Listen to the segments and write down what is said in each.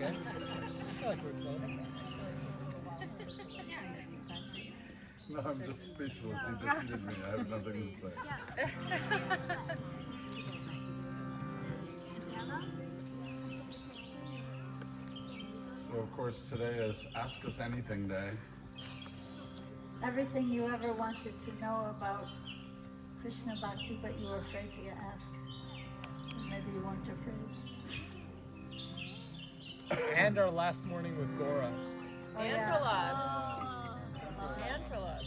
I feel like we're close. No, I'm just speechless. He defeated me. I have nothing to say. So, of course, today is Ask Us Anything Day. Everything you ever wanted to know about Krishna Bhakti, but you were afraid to ask. Maybe you weren't afraid. And our last morning with Gaura. Oh, And yeah. Prahlad. And Prahlad.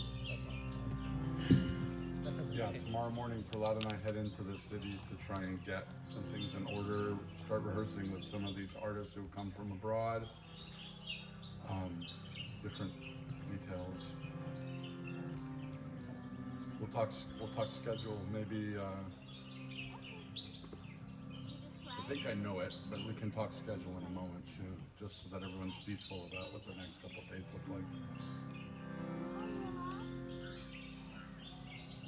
Yeah, tomorrow morning, Prahlad and I head into the city to try and get some things in order, start rehearsing with some of these artists who come from abroad. Different details. We'll talk schedule. Maybe I think I know it, but we can talk schedule in a moment too, just so that everyone's peaceful about what the next couple of days look like.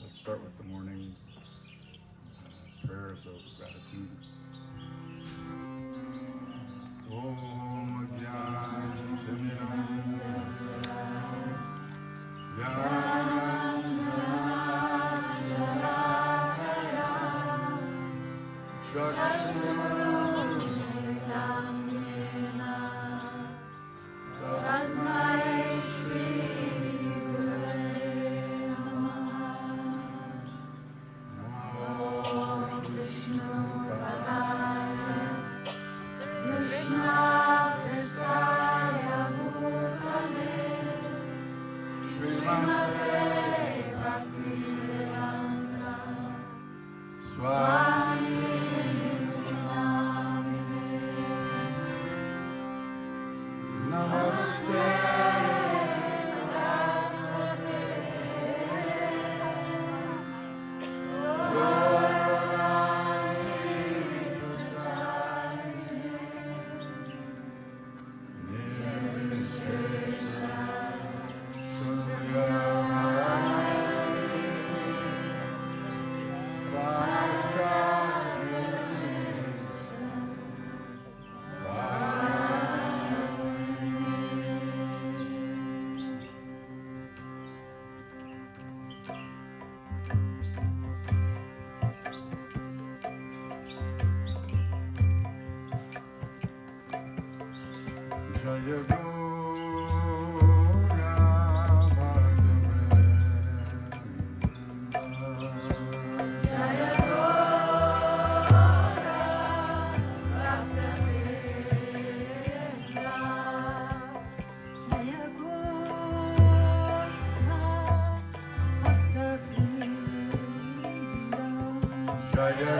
Let's start with the morning prayers of gratitude. Om Gyan Tinirandasya Jaya Gaura Vani. Jaya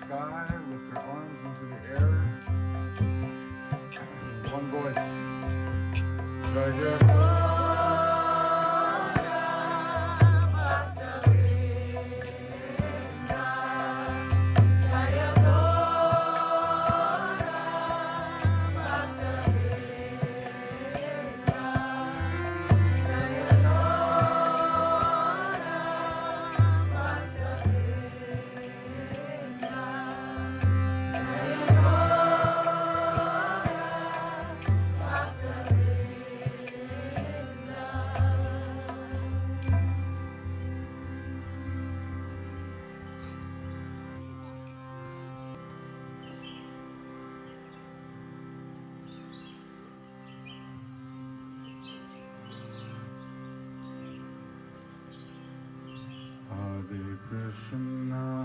sky, lift your arms into the air. One voice. Jaya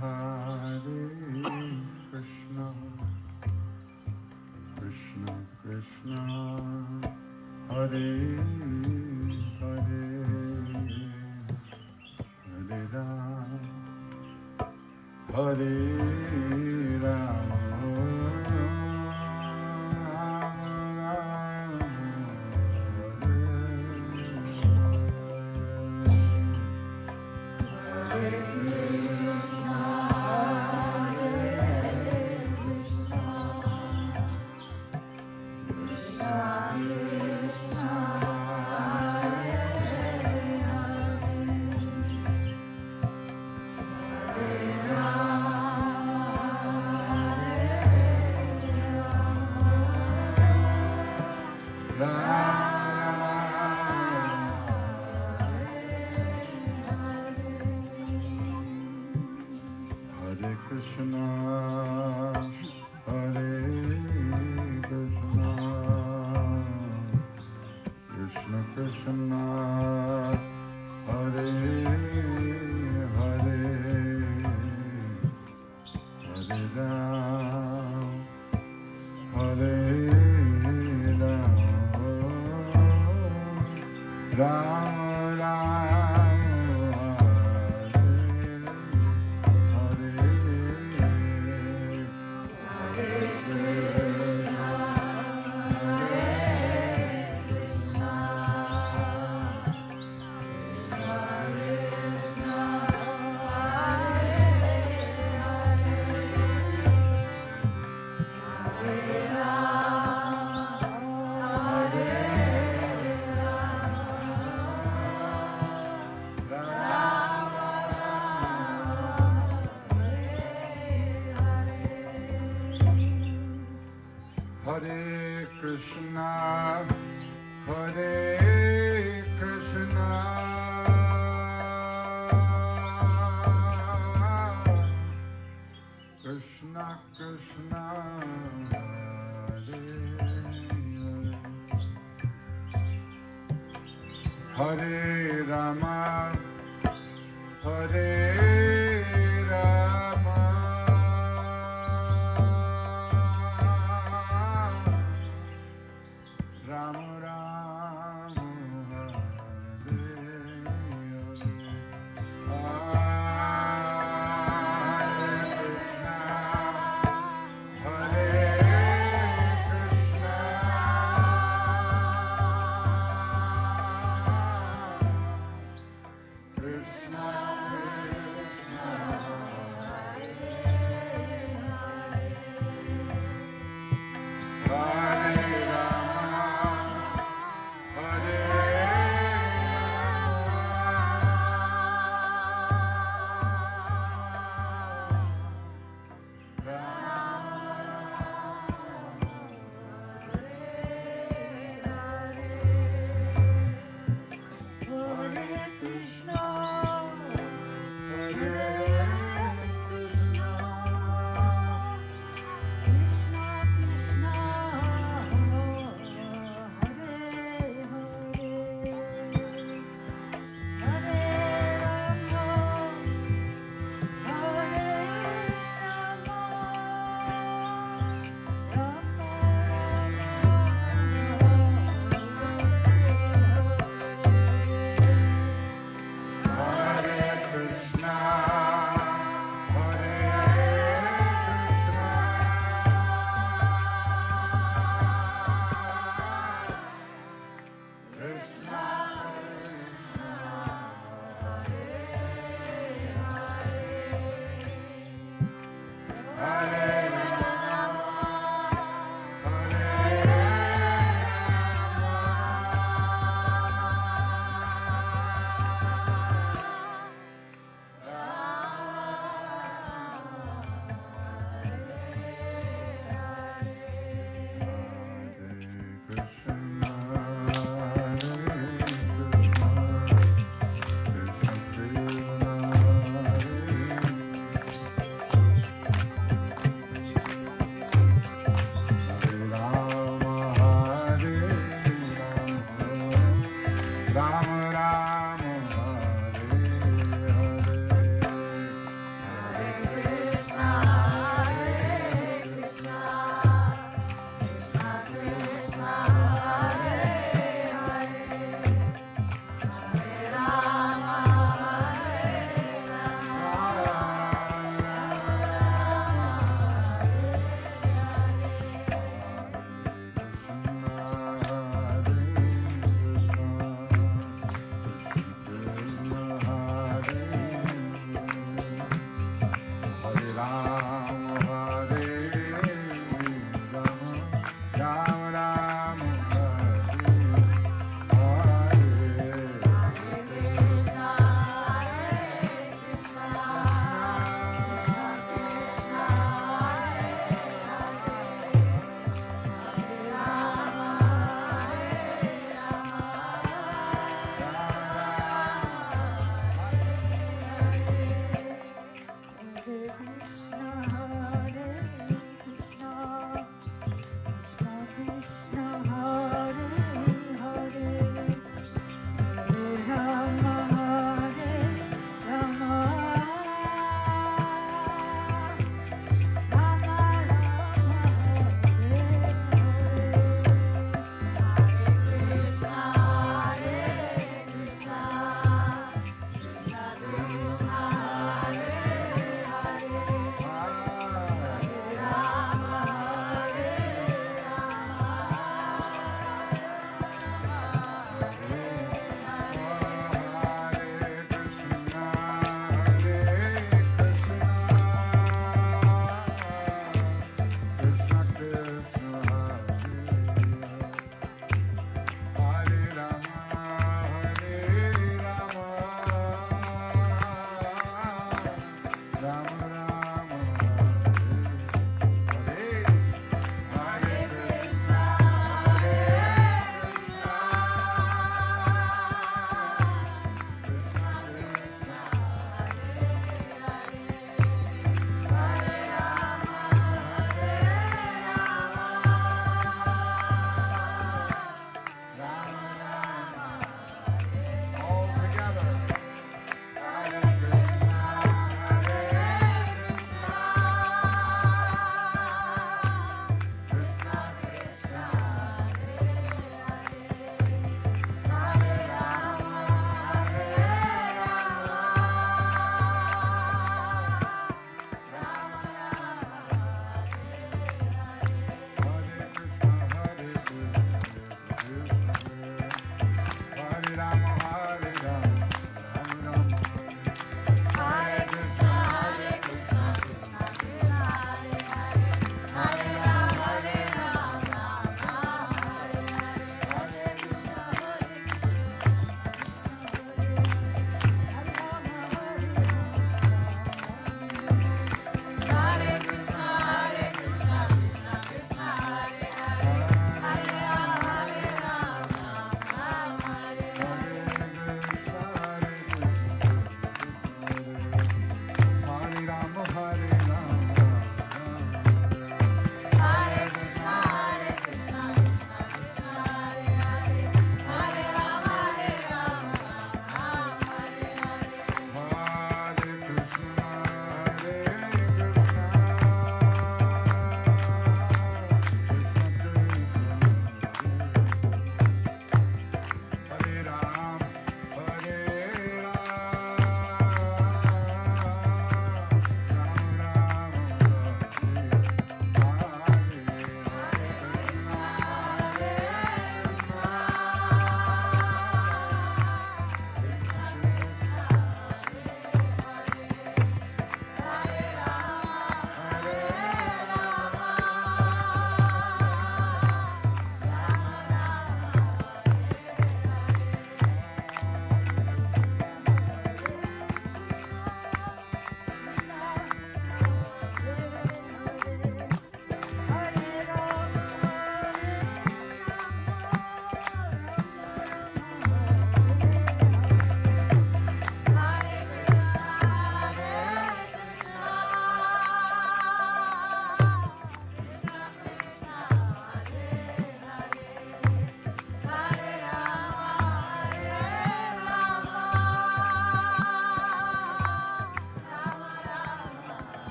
Hare Krishna, Krishna Krishna, Hare Hare, Hare Ram, Hare Ram, Hare Krishna, Hare Krishna, Krishna Krishna, Hare Hare, Hare Ram, Hare Ram, Ram Ram, Hare Hare Krishna, Hare Krishna, Krishna Krishna, Hare Hare, Hare Rama, Hare Rama, Ram Ram, Hare Hare, Krishna, Krishna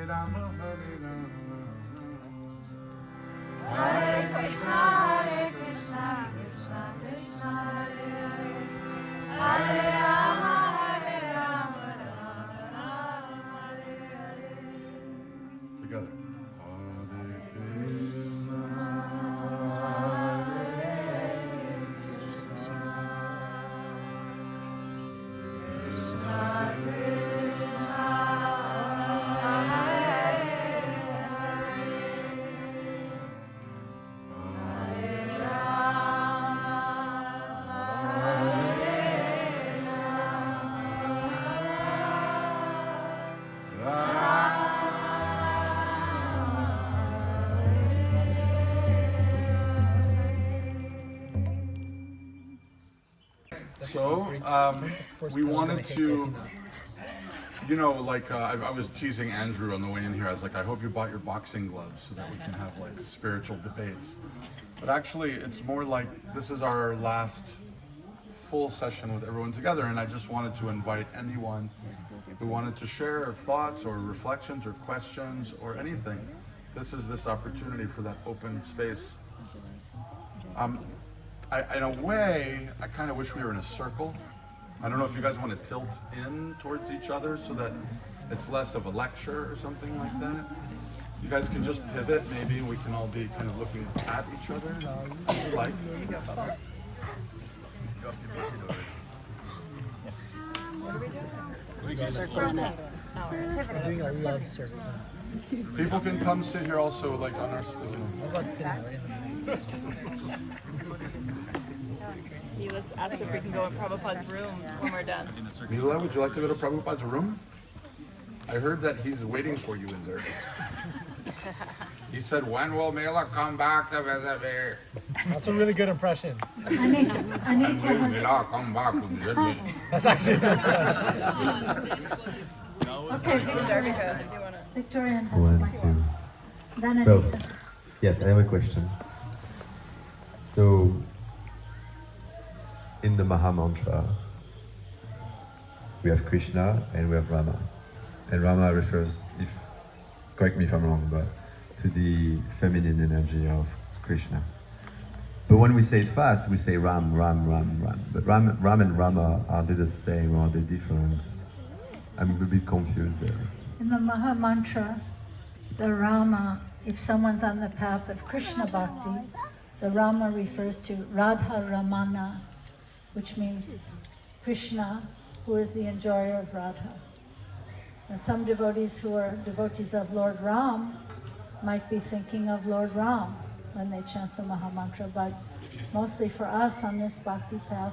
Rama, Hare Rama. Hare Krishna, Krishna Krishna, Hare Hare. Hare Rama, Rama Rama, Hare Hare. Together. Hare Krishna, So, we wanted to, I was teasing Andrew on the way in here. I was like, I hope you bought your boxing gloves so that we can have like spiritual debates. But actually, it's more like this is our last full session with everyone together, and I just wanted to invite anyone who wanted to share thoughts or reflections or questions or anything. This is this opportunity for that open space. In a way, I kind of wish we were in a circle. I don't know if you guys want to tilt in towards each other so that it's less of a lecture or something like that. You guys can just pivot, maybe we can all be kind of looking at each other, if you like. We're doing a love circle. People can come sit here also, like on our, How about sitting right in the middle? He was asked if we can go in Prabhupada's room when we're done. Mila, would you like to go to Prabhupada's room? I heard that he's waiting for you in there. He said, when will Mila come back to visit me? That's a really good impression. I need When to will Mila come back to visit me? That's actually Okay, Darvika, if you want to. Victorian has a One, question. two. Then So, Anita. yes, I have a question. So, in the Maha Mantra, we have Krishna and we have Rama. And Rama refers, correct me if I'm wrong, but to the feminine energy of Krishna. But when we say it fast, we say Ram, Ram, Ram, Ram. But Ram and Rama, are they the same or are they different? I'm a bit confused there. In the Maha Mantra, the Rama, if someone's on the path of Krishna Bhakti, the Rama refers to Radha Ramana, which means Krishna, who is the enjoyer of Radha. And some devotees who are devotees of Lord Ram might be thinking of Lord Ram when they chant the Maha Mantra, but mostly for us on this bhakti path,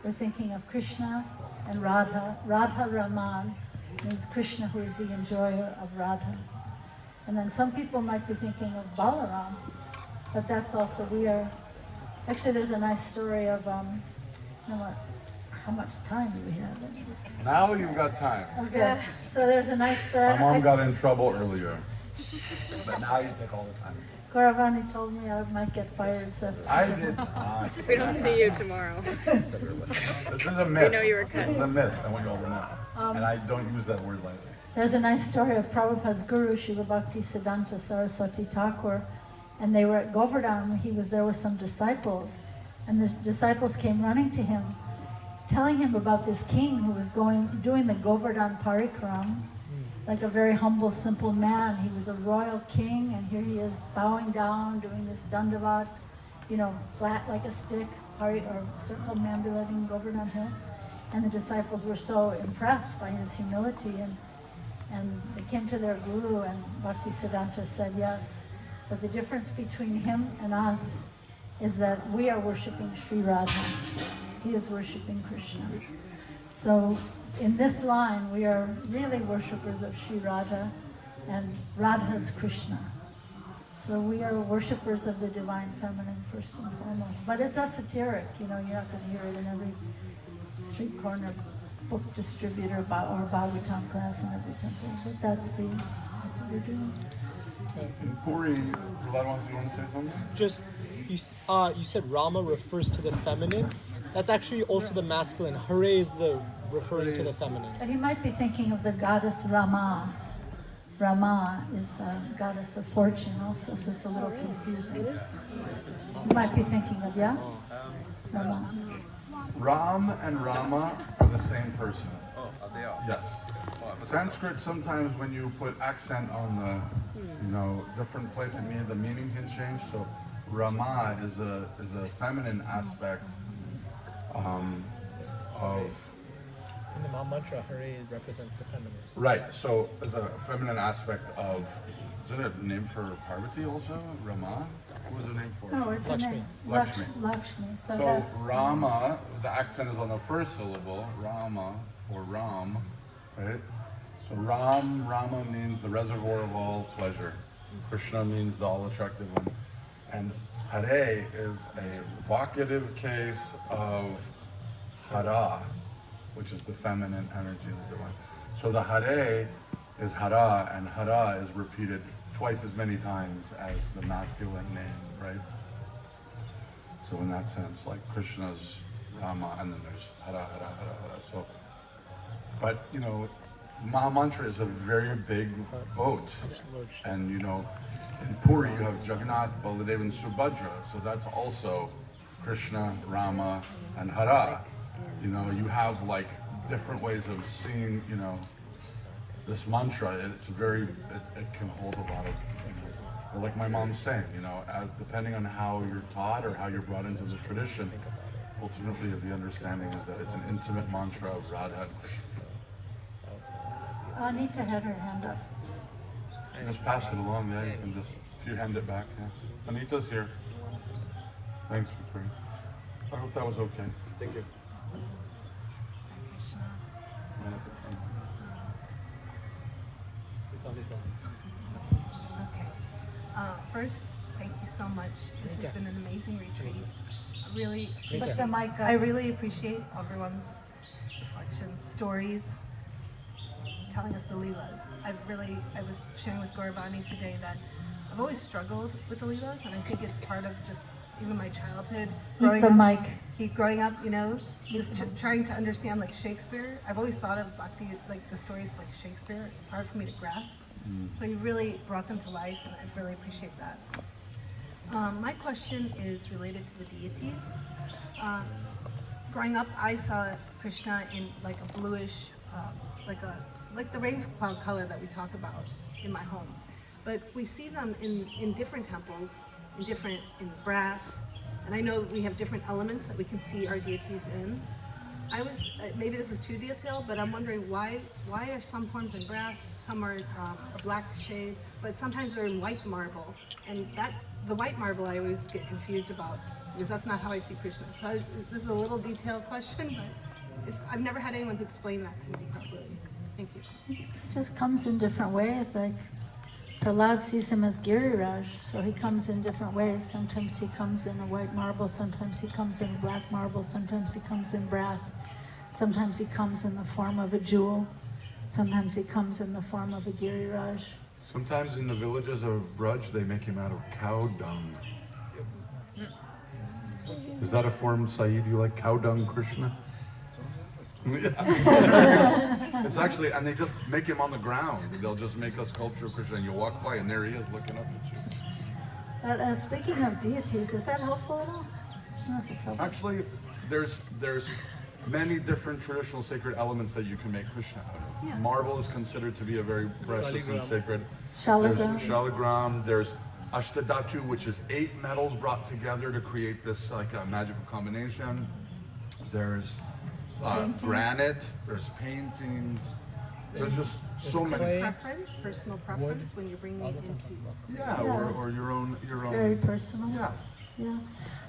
we're thinking of Krishna and Radha. Radha Raman means Krishna, who is the enjoyer of Radha. And then some people might be thinking of Balaram, but that's also, actually there's a nice story of, how much time do we have? Now you've got time. Okay, so there's a nice story. My mom got in trouble earlier. But now you take all the time. Gaura Vani told me I might get fired, so. I did not. If we don't see you tomorrow. This is a myth. We know you were cut. This is a myth, I want you all to know. And I don't use that word lightly. There's a nice story of Prabhupada's guru, Srila Bhakti Siddhanta Saraswati Thakur, and they were at Govardhan. He was there with some disciples, and the disciples came running to him, telling him about this king who was doing the Govardhan Parikram, like a very humble, simple man. He was a royal king, and here he is bowing down, doing this dandavat, flat like a stick, or circumambulating Govardhan Hill. And the disciples were so impressed by his humility, and they came to their guru, and Bhakti Siddhanta said, yes, but the difference between him and us is that we are worshiping Sri Radha. He is worshiping Krishna. So in this line, we are really worshippers of Sri Radha, and Radha's Krishna. So we are worshippers of the Divine Feminine first and foremost. But it's esoteric, you're not going to hear it in every street corner book distributor or Bhagavatam class in every temple. But that's what we're doing. And Puri, you want to say something? Just, you said Rama refers to the feminine. That's actually also the masculine. Hare is the referring to the feminine. But he might be thinking of the goddess Rama. Rama is a goddess of fortune also, so it's a little confusing. You might be thinking of, yeah? Rama. Ram and Rama are the same person. Yes. Sanskrit, sometimes when you put accent on the, different place, the meaning can change. So Rama is a feminine aspect of. In the Maha Mantra, Hare represents the feminine. Right. So as a feminine aspect of, isn't it a name for Parvati also? Rama. What was the name for? No, it's a Lakshmi. name. Lakshmi. Lakshmi. So So that's Rama, the accent is on the first syllable, Rama or Ram, right? So Rama means the reservoir of all pleasure. Krishna means the all attractive one. And Hare is a vocative case of Hara, which is the feminine energy of the divine. So the Hare is Hara, and Hara is repeated twice as many times as the masculine name, right? So in that sense, like Krishna's Rama, and then there's Hara, Hara, Hara, Hara. So, but Maha Mantra is a very big boat, and in Puri you have Jagannath, Baladev, and Subhadra. So that's also Krishna, Rama, and Hara. You have like different ways of seeing, this mantra. It can hold a lot of, or like my mom's saying, depending on how you're taught or how you're brought into the tradition, ultimately the understanding is that it's an intimate mantra of Radha and Krishna. Anita had her hand up. Just pass it along, yeah, you can just, if you hand it back, yeah. Anita's here. Thanks, Rukmini. I hope that was okay. Thank you. It's on its own. Okay. First, thank you so much. This has been an amazing retreat. Put the mic up. I really appreciate everyone's reflections, stories, telling us the Leelas. I was sharing with Gaura Vani today that I've always struggled with the Leelas, and I think it's part of just even my childhood. Keep the mic. Growing up, just trying to understand like Shakespeare. I've always thought of Bhakti, like the stories like Shakespeare. It's hard for me to grasp. So you really brought them to life, and I really appreciate that. My question is related to the deities. Growing up, I saw Krishna in like a bluish, like the rain cloud color that we talk about in my home. But we see them in different temples, in brass, and I know we have different elements that we can see our deities in. Maybe this is too detailed, but I'm wondering why are some forms in brass, some are a black shade, but sometimes they're in white marble, and the white marble I always get confused about, because that's not how I see Krishna. So this is a little detailed question, but I've never had anyone to explain that to me properly. Thank you. It just comes in different ways. Like Prahlad sees him as Giriraj, so he comes in different ways. Sometimes he comes in a white marble, sometimes he comes in black marble, sometimes he comes in brass, sometimes he comes in the form of a jewel, sometimes he comes in the form of a Giriraj. Sometimes in the villages of Braj, they make him out of cow dung. Is that a form, Saeed, you like cow dung, Krishna? It's actually, and they just make him on the ground. They'll just make a sculpture of Krishna, and you walk by, and there he is looking up at you. Speaking of deities, is that helpful at all? I don't know if it's helpful. Actually, there's many different traditional sacred elements that you can make Krishna out of. Yeah. Marble is considered to be a very precious and sacred. Shalagram. There's shalagram. There's ashtadhatu, which is 8 metals brought together to create this like a magical combination. There's granite. There's paintings. There's just so many. Personal preference when you're bringing it into. Yeah, or your own. It's very personal. Yeah. Yeah.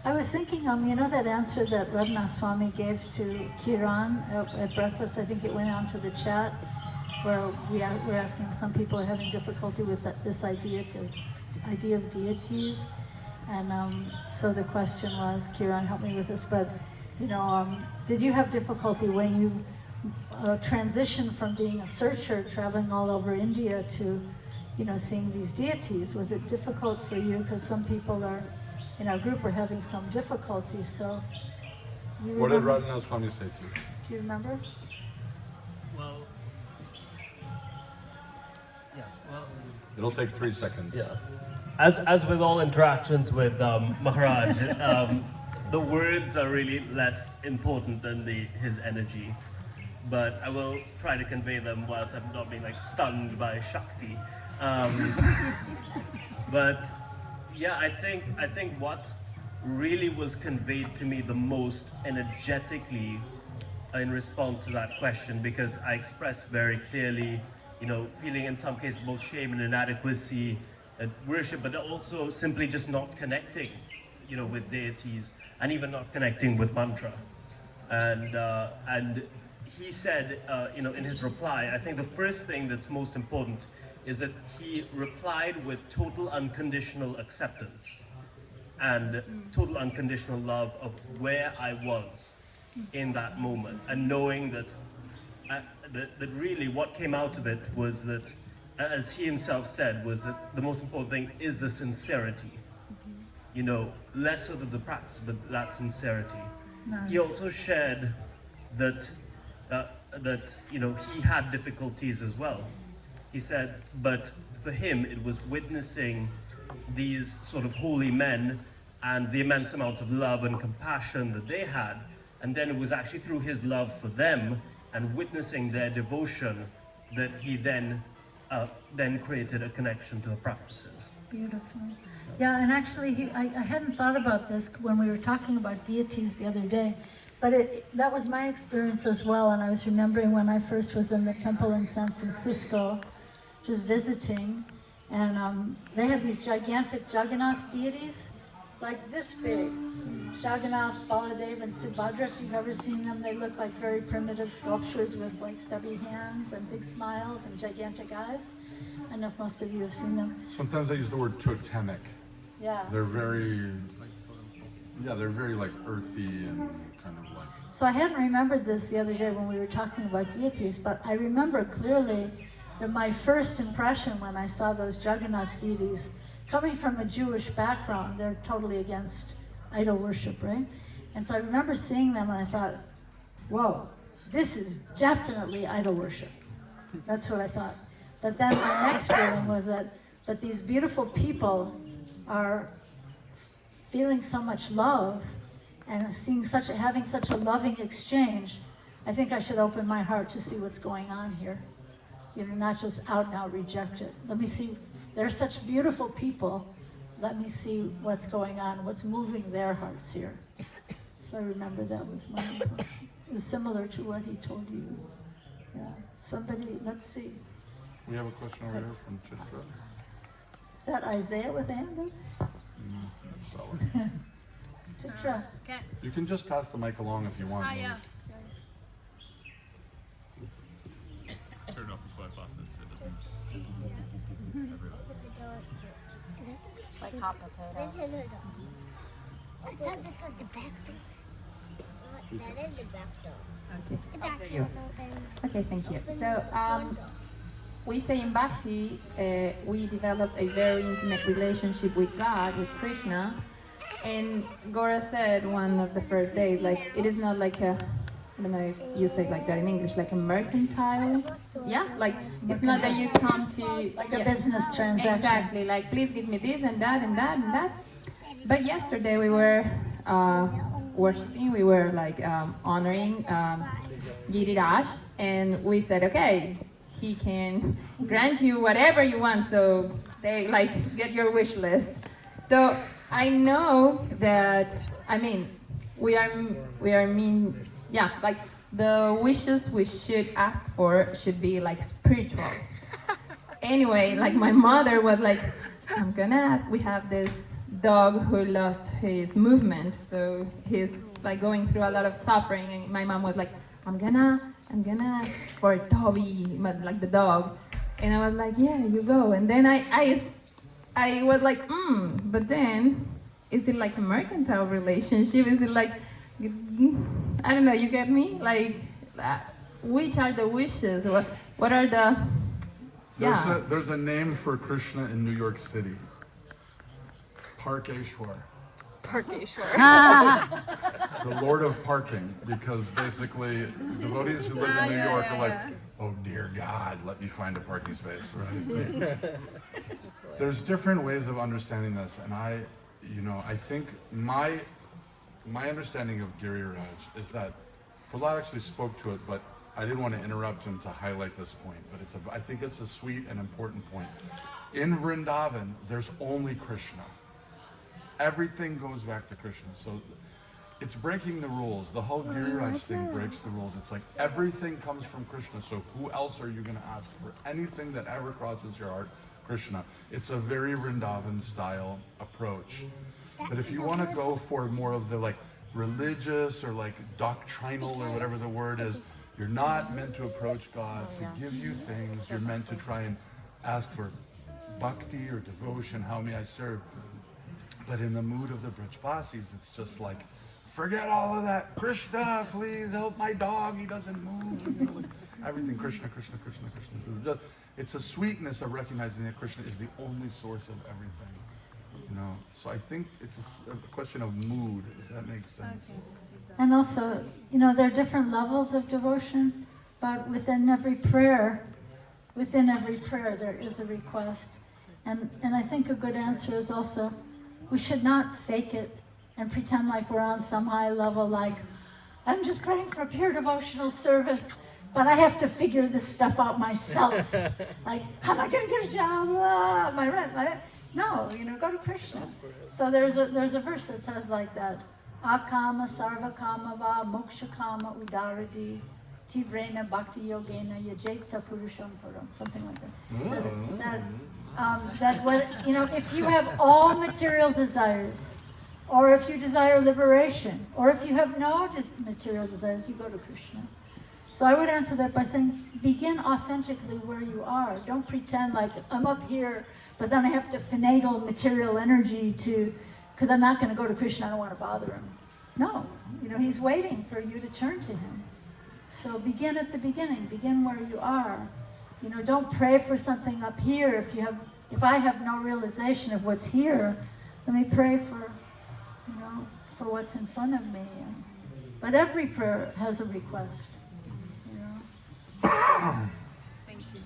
I was thinking, that answer that Radhanath Swami gave to Kiran at breakfast, I think it went on to the chat, where we're asking if some people are having difficulty with this idea of deities. And so the question was, Kiran, help me with this, but, did you have difficulty when you transitioned from being a searcher, traveling all over India to, seeing these deities? Was it difficult for you? Because some people in our group are having some difficulty, so. What did Radhanath Swami say to you? Do you remember? Well, Yes. Well, It'll take 3 seconds. yeah. As with all interactions with Maharaj, the words are really less important than his energy. But I will try to convey them whilst I'm not being like stunned by Shakti. But yeah, I think what really was conveyed to me the most energetically in response to that question, because I expressed very clearly, feeling in some cases both shame and inadequacy at worship, but also simply just not connecting, with deities, and even not connecting with mantra. And he said, in his reply, I think the first thing that's most important is that he replied with total unconditional acceptance and total unconditional love of where I was in that moment, and knowing that really what came out of it was that, as he himself said, was that the most important thing is the sincerity. Less so than the practice, but that sincerity. Nice. He also shared that he had difficulties as well. He said, but for him it was witnessing these sort of holy men and the immense amounts of love and compassion that they had, and then it was actually through his love for them and witnessing their devotion that he then created a connection to the practices. Beautiful. Yeah, and actually, I hadn't thought about this when we were talking about deities the other day, but that was my experience as well. And I was remembering when I first was in the temple in San Francisco, just visiting, and they had these gigantic Jagannath deities, like this big. Jagannath, Baladev, and Subhadra, if you've ever seen them, they look like very primitive sculptures with like stubby hands and big smiles and gigantic eyes. I don't know if most of you have seen them. Sometimes I use the word totemic. Yeah. They're very like earthy and kind of like. So I hadn't remembered this the other day when we were talking about deities, but I remember clearly that my first impression when I saw those Jagannath deities, coming from a Jewish background, they're totally against idol worship, right? And so I remember seeing them and I thought, whoa, this is definitely idol worship. That's what I thought. But then my next feeling was that these beautiful people are feeling so much love and having such a loving exchange. I think I should open my heart to see what's going on here. Not just out and out reject it. Let me see, they're such beautiful people. Let me see what's going on, what's moving their hearts here. So I remember that was my impression. It was similar to what he told you. Yeah. Somebody, let's see. We have a question over here from Chitra. Is that Isaiah with a hand up? Chitra. You can just pass the mic along if you want. Yeah. Turn it off before I pass it so it doesn't. Like hot potato. I thought this was the back door. That is the back door. Okay. The back door is open. Okay, thank you. So, we say in Bhakti, we developed a very intimate relationship with God, with Krishna. And Gaura said one of the first days, like, it is not like I don't know if you say like that in English, like a mercantile. Yeah, like it's not that you come to Like a business transaction. Exactly, like please give me this and that and that and that. But yesterday we were worshiping, we were like honoring Giriraj, and we said, okay, he can grant you whatever you want, so they like get your wish list. So I know that, I mean, we are yeah, like the wishes we should ask for should be like spiritual. Anyway, like my mother was like, I'm gonna ask, we have this dog who lost his movement, so he's like going through a lot of suffering, and my mom was like, I'm gonna ask for Toby, like the dog. And I was like, yeah, you go. And then I was like, but then, is it like a mercantile relationship? Is it like, I don't know, you get me? Like, which are the wishes? What are the, yeah. There's a name for Krishna in New York City. Parkeshwar. The Lord of Parking, because basically devotees who live in New York are like, oh dear God, let me find a parking space, right? There's different ways of understanding this, and I think my understanding of Giriraj is that Prahlad actually spoke to it, but I didn't want to interrupt him to highlight this point, but I think it's a sweet and important point. In Vrindavan, there's only Krishna. Everything goes back to Krishna. So it's breaking the rules. The whole Giriraj thing breaks the rules. It's like everything comes from Krishna. So who else are you going to ask for anything that ever crosses your heart? Krishna. It's a very Vrindavan style approach. But if you want to go for more of the like religious or like doctrinal or whatever the word is, you're not meant to approach God to give you things. You're meant to try and ask for bhakti or devotion. How may I serve? But in the mood of the Brajbasis, it's just like, forget all of that. Krishna, please help my dog. He doesn't move. You know, like everything Krishna, Krishna, Krishna, Krishna. It's a sweetness of recognizing that Krishna is the only source of everything. You know, so I think it's a question of mood, if that makes sense. And also, there are different levels of devotion, but within every prayer there is a request. And I think a good answer is also, we should not fake it and pretend like we're on some high level, like, I'm just praying for pure devotional service, but I have to figure this stuff out myself. Like, how am I going to get a job? My rent. No, go to Krishna. So there's a verse that says like that, Akama sarva kama va moksha kama udaradi tivrena bhakti yogena yajeta purusham param, something like that. If you have all material desires, or if you desire liberation, or if you have no material desires, you go to Krishna. So I would answer that by saying, begin authentically where you are. Don't pretend like I'm up here, but then I have to finagle material energy because I'm not going to go to Krishna, I don't want to bother him. No, he's waiting for you to turn to him. So begin at the beginning, begin where you are. Don't pray for something up here. If I have no realization of what's here, let me pray for what's in front of me. But every prayer has a request. Thank you.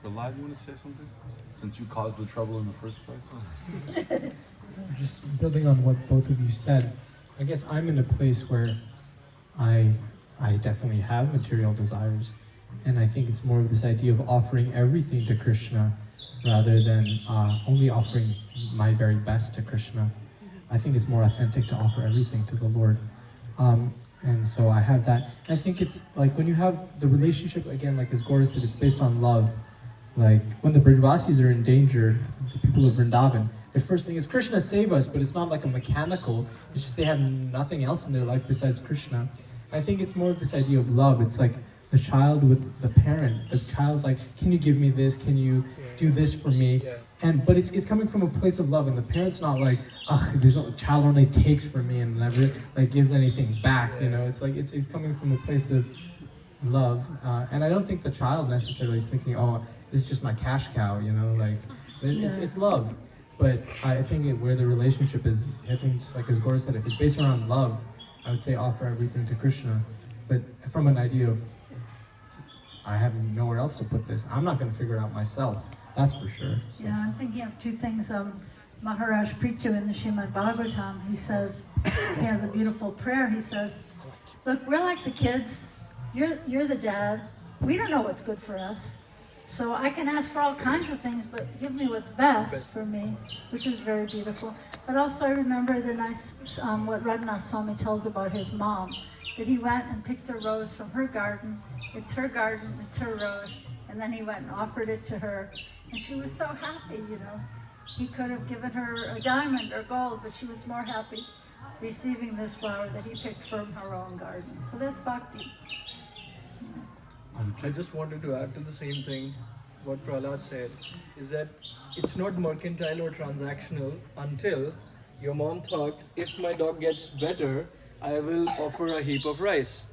Prahlad, you want to say something? Since you caused the trouble in the first place? Just building on what both of you said, I guess I'm in a place where I definitely have material desires, and I think it's more of this idea of offering everything to Krishna rather than only offering my very best to Krishna. I think it's more authentic to offer everything to the Lord. And so I have that. I think it's like when you have the relationship, again, like as Gaura said, it's based on love. Like when the Brajvasis are in danger, the people of Vrindavan, their first thing is, Krishna, save us, but it's not like a mechanical, it's just they have nothing else in their life besides Krishna. I think it's more of this idea of love. It's like the child with the parent. The child's like, can you give me this? Can you do this for me? But it's coming from a place of love, and the parent's not like, this child only takes from me and never like gives anything back. It's like it's coming from a place of love, and I don't think the child necessarily is thinking, it's just my cash cow. It's love. But I think where the relationship is, I think just like as Gaura said, if it's based around love, I would say offer everything to Krishna. But from an idea of, I have nowhere else to put this, I'm not going to figure it out myself. That's for sure. So. Yeah, I'm thinking of two things. Maharaj Prithu in the Srimad Bhagavatam, he says, he has a beautiful prayer. He says, look, we're like the kids. You're the dad. We don't know what's good for us. So I can ask for all kinds of things, but give me what's best for me, which is very beautiful. But also I remember the nice, what Radhanath Swami tells about his mom, that he went and picked a rose from her garden. It's her garden, it's her rose. And then he went and offered it to her. And she was so happy, He could have given her a diamond or gold, but she was more happy receiving this flower that he picked from her own garden. So that's bhakti. I just wanted to add to the same thing, what Prahlad said, is that it's not mercantile or transactional until your mom thought, if my dog gets better, I will offer a heap of rice.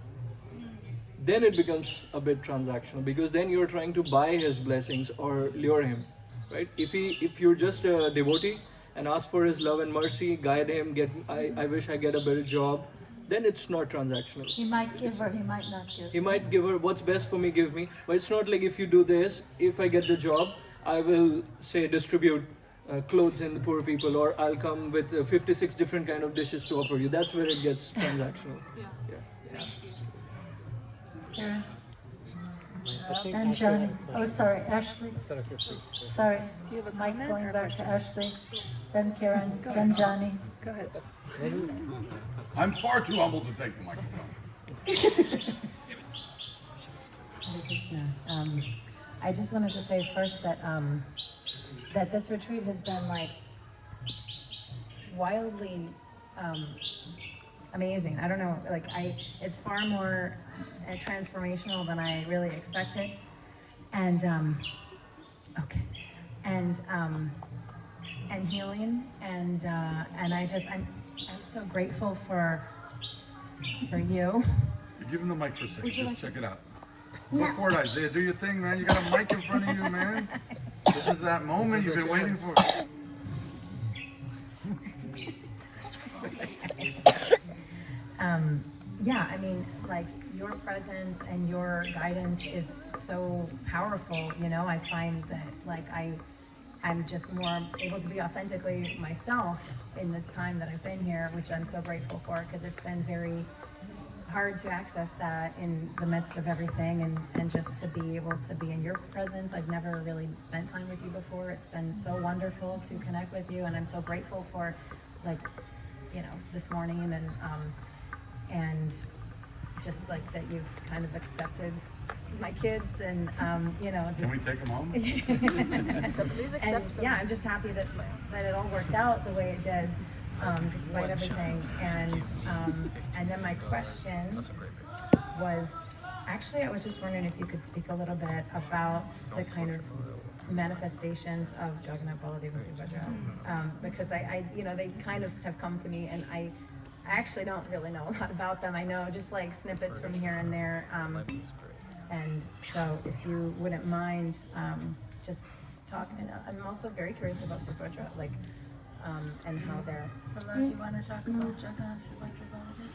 Then it becomes a bit transactional, because then you're trying to buy his blessings or lure him, right? If you're just a devotee and ask for his love and mercy, guide him, I wish I get a better job, then it's not transactional. He might give or he might not give. He might give her what's best for me, give me. But it's not like if you do this, if I get the job, I will say distribute clothes in the poor people, or I'll come with 56 different kind of dishes to offer you. That's where it gets transactional. Yeah. Karen. And Johnny. Oh, sorry, Ashley. Sorry. Do you have a Mike comment going or a back question? to Ashley, then Karen, then Johnny. Go ahead. I'm far too humble to take the microphone. Hare Krishna. I just wanted to say first that that this retreat has been like wildly amazing. I don't know, like it's far more transformational than I really expected, and and healing, and I'm so grateful for you. You're giving the mic for a second. Just check it out. Go for it, Isaiah. Do your thing, man. You got a mic in front of you, man. This is that moment you've been waiting for. Yeah, I mean, like your presence and your guidance is so powerful. You know, I find that like I'm just more able to be authentically myself in this time that I've been here, which I'm so grateful for, because it's been very hard to access that in the midst of everything, and just to be able to be in your presence. I've never really spent time with you before. It's been so wonderful to connect with you, and I'm so grateful for, like, you know, this morning, and just like that you've kind of accepted my kids, and you know, Can we take them home? So please accept them. yeah, I'm just happy that it all worked out the way it did, despite everything. And then my question was, actually, I was just wondering if you could speak a little bit about the kind of manifestations of Jagannath, Baladeva, Subhadra, because I you know, they kind of have come to me, and I actually don't really know a lot about them. I know just like snippets from here and there. And so if you wouldn't mind just talking, I'm also very curious about Subhadra, like, and how they're... Prahlad, do you want to talk about Jagannath, Subhadra, Baladev?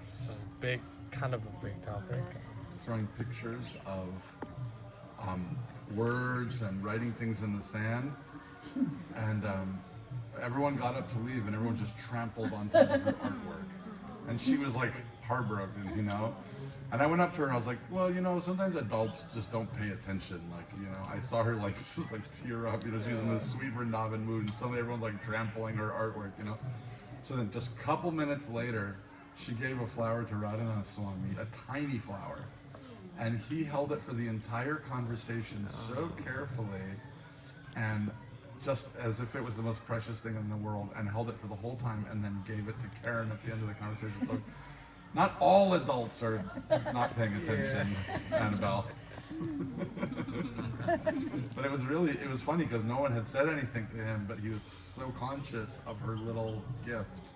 This is big, kind of a big topic. Throwing pictures of words and writing things in the sand, and everyone got up to leave, and everyone just trampled on top of her artwork, and she was like heartbroken, you know. And I went up to her and I was like, well, you know, sometimes adults just don't pay attention. Like, you know, I saw her like just like tear up, you know, she was in this sweet Vrindavan mood, and suddenly everyone's like trampling her artwork, you know. So then just a couple minutes later, she gave a flower to Radhanath Swami, a tiny flower. And he held it for the entire conversation so carefully, and just as if it was the most precious thing in the world, and held it for the whole time, and then gave it to Karen at the end of the conversation. So not all adults are not paying attention, Annabelle. But it was funny because no one had said anything to him, but he was so conscious of her little gift,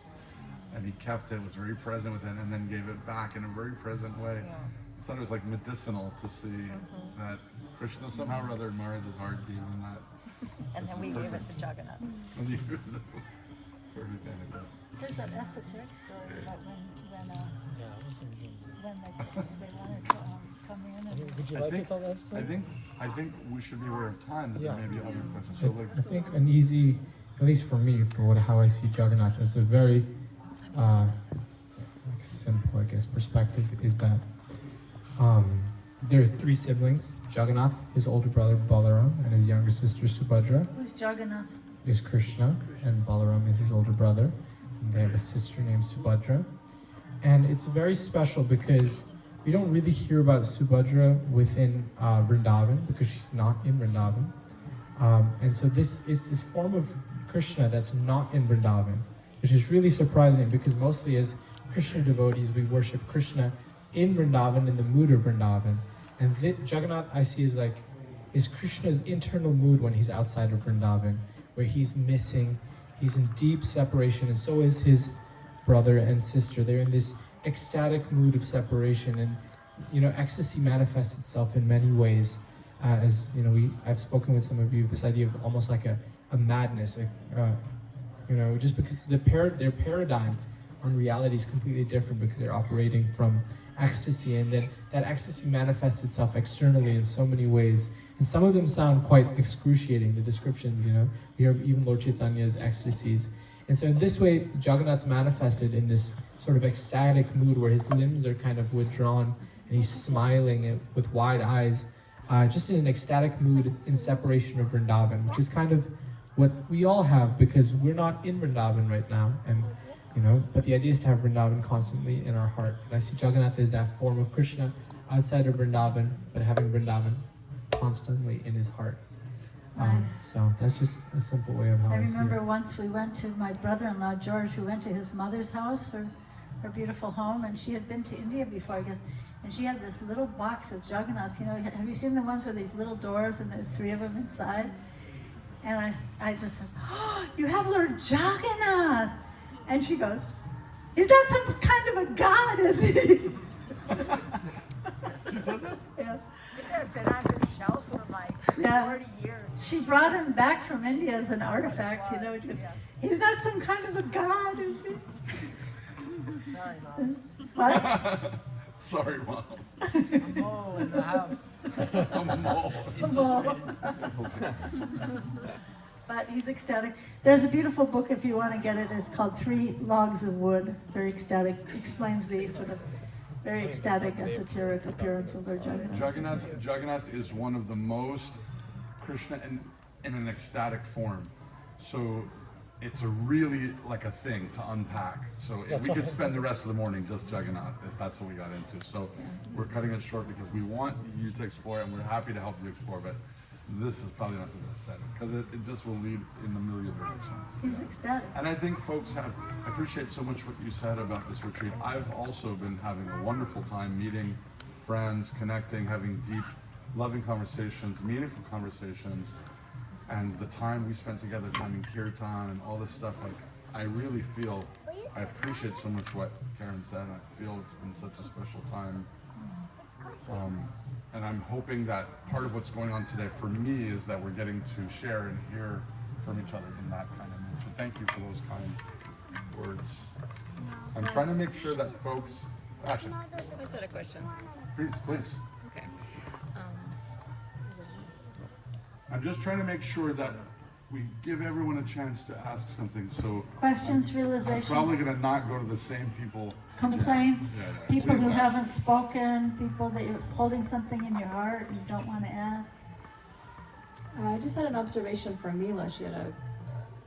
and he kept it, was very present with it, and then gave it back in a very present way. I thought it was like medicinal to see that Krishna somehow or other admires his heart even that. And then we gave it to Jagannath. Perfect anecdote. There's an esoteric story about when they wanted to come in. And Would you like to tell that story? I think we should be aware of time that Yeah. there may be other questions. So like, I think an easy, at least for me, how I see Jagannath as a very simple, I guess, perspective is that there are three siblings: Jagannath, his older brother Balaram, and his younger sister Subhadra. Who's Jagannath? Is Krishna, and Balaram is his older brother. And they have a sister named Subhadra. And it's very special because we don't really hear about Subhadra within Vrindavan, because she's not in Vrindavan. And so this is this form of Krishna that's not in Vrindavan, which is really surprising, because mostly as Krishna devotees, we worship Krishna in Vrindavan, in the mood of Vrindavan. And Jagannath, I see, is Krishna's internal mood when he's outside of Vrindavan, where he's missing, he's in deep separation, and so is his brother and sister. They're in this ecstatic mood of separation, and you know, ecstasy manifests itself in many ways. As you know, I've spoken with some of you, this idea of almost like a madness, you know, just because their paradigm on reality is completely different because they're operating from ecstasy, and then that ecstasy manifests itself externally in so many ways. And some of them sound quite excruciating, the descriptions, you know. We hear even Lord Chaitanya's ecstasies. And so in this way, Jagannath's manifested in this sort of ecstatic mood where his limbs are kind of withdrawn and he's smiling with wide eyes, just in an ecstatic mood in separation of Vrindavan, which is kind of what we all have because we're not in Vrindavan right now. And you know, but the idea is to have Vrindavan constantly in our heart. And I see Jagannath as that form of Krishna outside of Vrindavan, but having Vrindavan constantly in his heart. Nice. So that's just a simple way of how I see it. remember once we went to my brother-in-law George. We went to his mother's house, her beautiful home, and she had been to India before, I guess. And she had this little box of Jagannaths. You know, have you seen the ones with these little doors and there's 3 of them inside? And I just said, "Oh, you have Lord Jagannath!" And she goes, "He's not some kind of a god, is he?" She said that? Yeah. They've been on the shelf for like 40 years. She brought him back from India as an artifact, you know. He's not some kind of a god, is he? Sorry, Mom. What? Sorry, Mom. A mole in the house. A mole. But he's ecstatic. There's a beautiful book, if you want to get it. It's called 3 Logs of Wood. Very ecstatic. Explains the sort of very ecstatic, esoteric appearance of Lord Jagannath. Jagannath is one of the most Krishna in an ecstatic form. So it's a really like a thing to unpack. So if we could spend the rest of the morning just Jagannath, if that's what we got into. So we're cutting it short because we want you to explore and we're happy to help you explore, but this is probably not the best setting because it just will lead in a million directions. He's ecstatic. And I think folks I appreciate so much what you said about this retreat. I've also been having a wonderful time meeting friends, connecting, having deep, loving conversations, meaningful conversations, and the time we spent together, time in kirtan and all this stuff. Like, I really feel, I appreciate so much what Karen said. I feel it's been such a special time. And I'm hoping that part of what's going on today for me is that we're getting to share and hear from each other in that kind of mood. So thank you for those kind words. I'm trying to make sure that folks, Ashley, I just had a question. please. Okay. I'm just trying to make sure that we give everyone a chance to ask something. So Questions, I'm realizations, probably going to not go to the same people. complaints, Yeah. people Please who ask. haven't spoken, people that you're holding something in your heart and you don't want to ask. I just had an observation from Mila. She had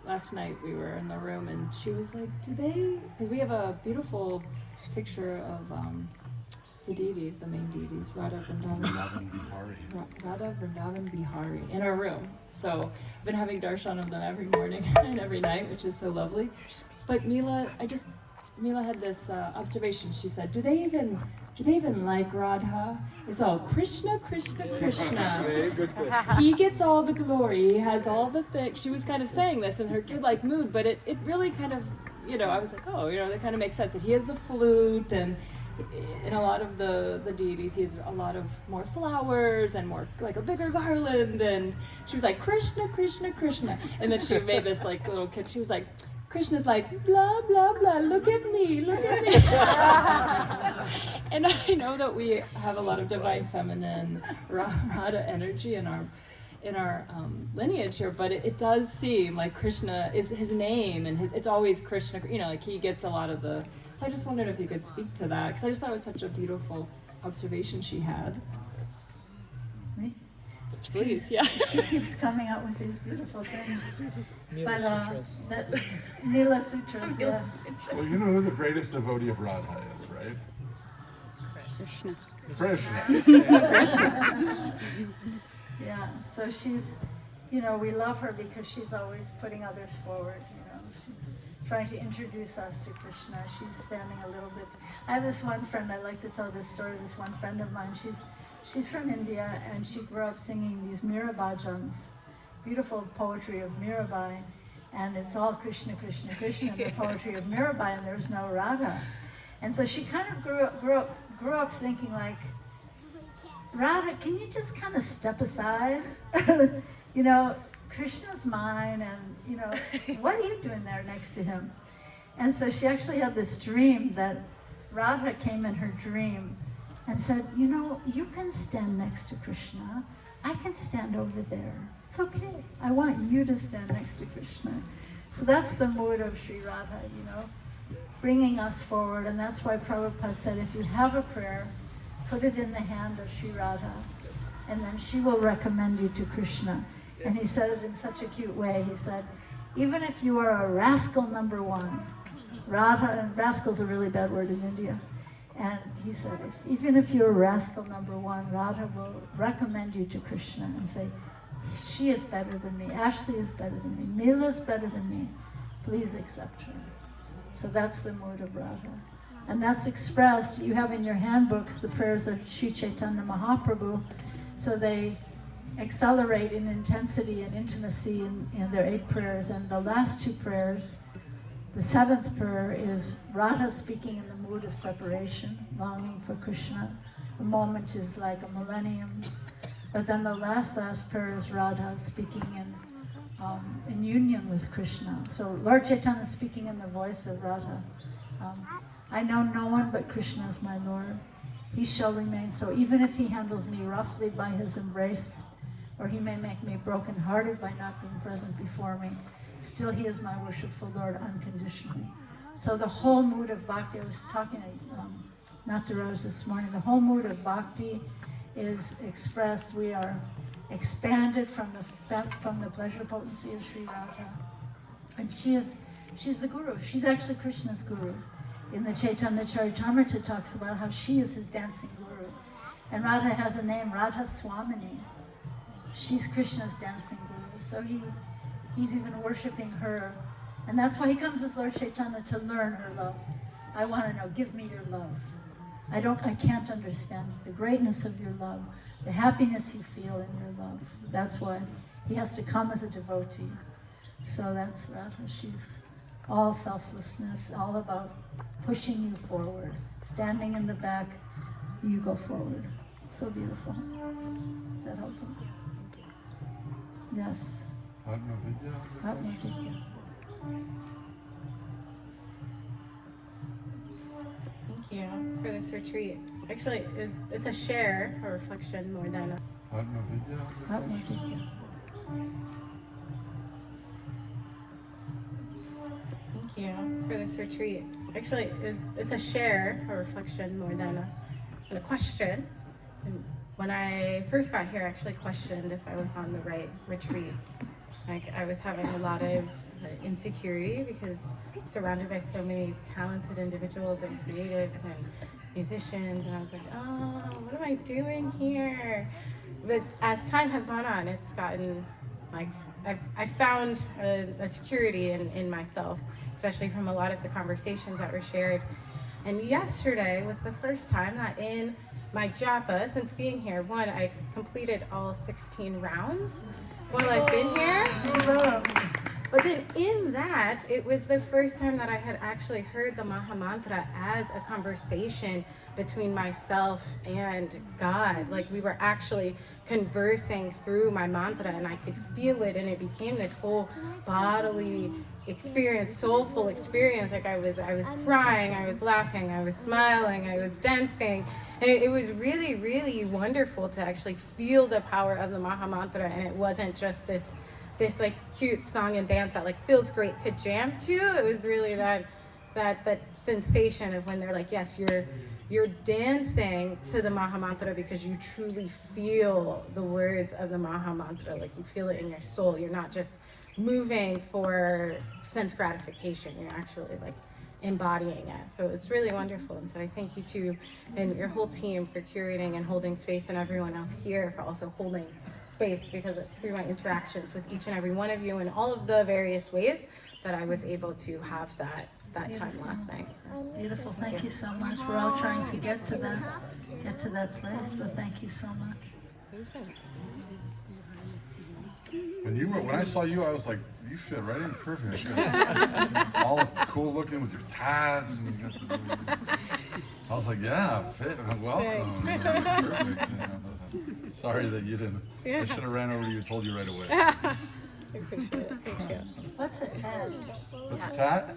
last night we were in the room and she was like, because we have a beautiful picture of the deities, the main deities, Radha, Vrindavan, Vrindavan, Bihari, in our room. So I've been having darshan of them every morning and every night, which is so lovely. But Mila had this observation. She said, do they even like Radha? It's all Krishna, Krishna, Krishna. Very good question. He gets all the glory. He has all the things. She was kind of saying this in her kid-like mood, but it really kind of, I was like, oh, that kind of makes sense. That he has the flute, and in a lot of the deities, he has a lot of more flowers and more like a bigger garland. And she was like, Krishna, Krishna, Krishna. And then she made this like little kid. She was like, Krishna's like, blah, blah, blah, look at me. And I know that we have a lot of divine feminine Radha energy in our lineage here, but it does seem like Krishna is his name, and it's always Krishna, like he gets a lot of the, so I just wondered if you could speak to that, because I just thought it was such a beautiful observation she had. Me? Please, yeah. She keeps coming out with these beautiful things. Mila Sutras. Mila Sutras, yes. Well, you know who the greatest devotee of Radha is, right? Krishna. Yeah, so she's, we love her because she's always putting others forward, she's trying to introduce us to Krishna. She's standing a little bit. I have this one friend, I like to tell this story, this one friend of mine, she's from India, and she grew up singing these Meera bhajans, beautiful poetry of Mirabai, and it's all Krishna, Krishna, Krishna, the poetry of Mirabai, and there's no Radha. And so she kind of grew up thinking like, Radha, can you just kind of step aside? Krishna's mine, and what are you doing there next to him? And so she actually had this dream that Radha came in her dream and said, you know, you can stand next to Krishna. I can stand over there. It's okay. I want you to stand next to Krishna. So that's the mood of Sri Radha, you know, bringing us forward. And that's why Prabhupada said, if you have a prayer, put it in the hand of Sri Radha, and then she will recommend you to Krishna. And he said it in such a cute way. He said, even if you are a rascal number one, Radha, and rascal's a really bad word in India. And he said, even if you're a rascal number one, Radha will recommend you to Krishna and say, she is better than me, Ashley is better than me, Mila's better than me, please accept her. So that's the mood of Radha. And that's expressed, you have in your handbooks the prayers of Sri Chaitanya Mahaprabhu, so they accelerate in intensity and intimacy in their 8 prayers. And the last 2 prayers, the 7th prayer is Radha speaking in the mood of separation, longing for Krishna. The moment is like a millennium. But then the last prayer is Radha speaking in union with Krishna. So Lord Chaitanya is speaking in the voice of Radha. I know no one but Krishna is my Lord. He shall remain so, even if he handles me roughly by his embrace, or he may make me broken-hearted by not being present before me, still he is my worshipful Lord unconditionally. So the whole mood of bhakti, I was talking to Nataraj this morning, the whole mood of bhakti is expressed. We are expanded from the pleasure potency of Sri Radha. And she's the guru. She's actually Krishna's guru. In the Chaitanya Charitamrita talks about how she is his dancing guru. And Radha has a name, Radha Swamini. She's Krishna's dancing guru. So he's even worshiping her. And that's why he comes as Lord Chaitanya, to learn her love. I want to know, give me your love. I can't understand the greatness of your love, the happiness you feel in your love. That's why he has to come as a devotee. So that's Radha. She's all selflessness, all about pushing you forward. Standing in the back, you go forward. It's so beautiful. Is that helpful? Yes. Atma-vidya. Thank you for this retreat. Actually, it's a share, a reflection more than a... Atma-vidya. Thank you for this retreat. Actually, it's a share, a reflection more than a question. And when I first got here, I actually questioned if I was on the right retreat. Like, I was having a lot of insecurity because I'm surrounded by so many talented individuals and creatives and musicians, and I was like, oh, what am I doing here? But as time has gone on, it's gotten like I found a security in myself, especially from a lot of the conversations that were shared. And yesterday was the first time that in my japa, since being here, one, I completed all 16 rounds while I've been here. But then in that, it was the first time that I had actually heard the Maha Mantra as a conversation between myself and God. Like, we were actually conversing through my mantra, and I could feel it, and it became this whole bodily experience, soulful experience. Like, I was crying, I was laughing, I was smiling, I was dancing. And it was really, really wonderful to actually feel the power of the Maha Mantra, and it wasn't just this like cute song and dance that like feels great to jam to. It was really that sensation of when they're like, yes, you're dancing to the Maha Mantra because you truly feel the words of the Maha Mantra. Like, you feel it in your soul. You're not just moving for sense gratification. You're actually like embodying it. So it's really wonderful. And so I thank you too, and your whole team, for curating and holding space, and everyone else here for also holding space, because it's through my interactions with each and every one of you in all of the various ways that I was able to have that time last night. Beautiful. Thank you so much. We're all trying to get to that place. So thank you so much. When I saw you, I was like, you fit right in perfect. All cool looking with your ties, and you got I was like, yeah, fit. Welcome. Perfect. Sorry that you didn't. I should have ran over to you and told you right away. I appreciate it. Thank you. What's a tat? What's a tat?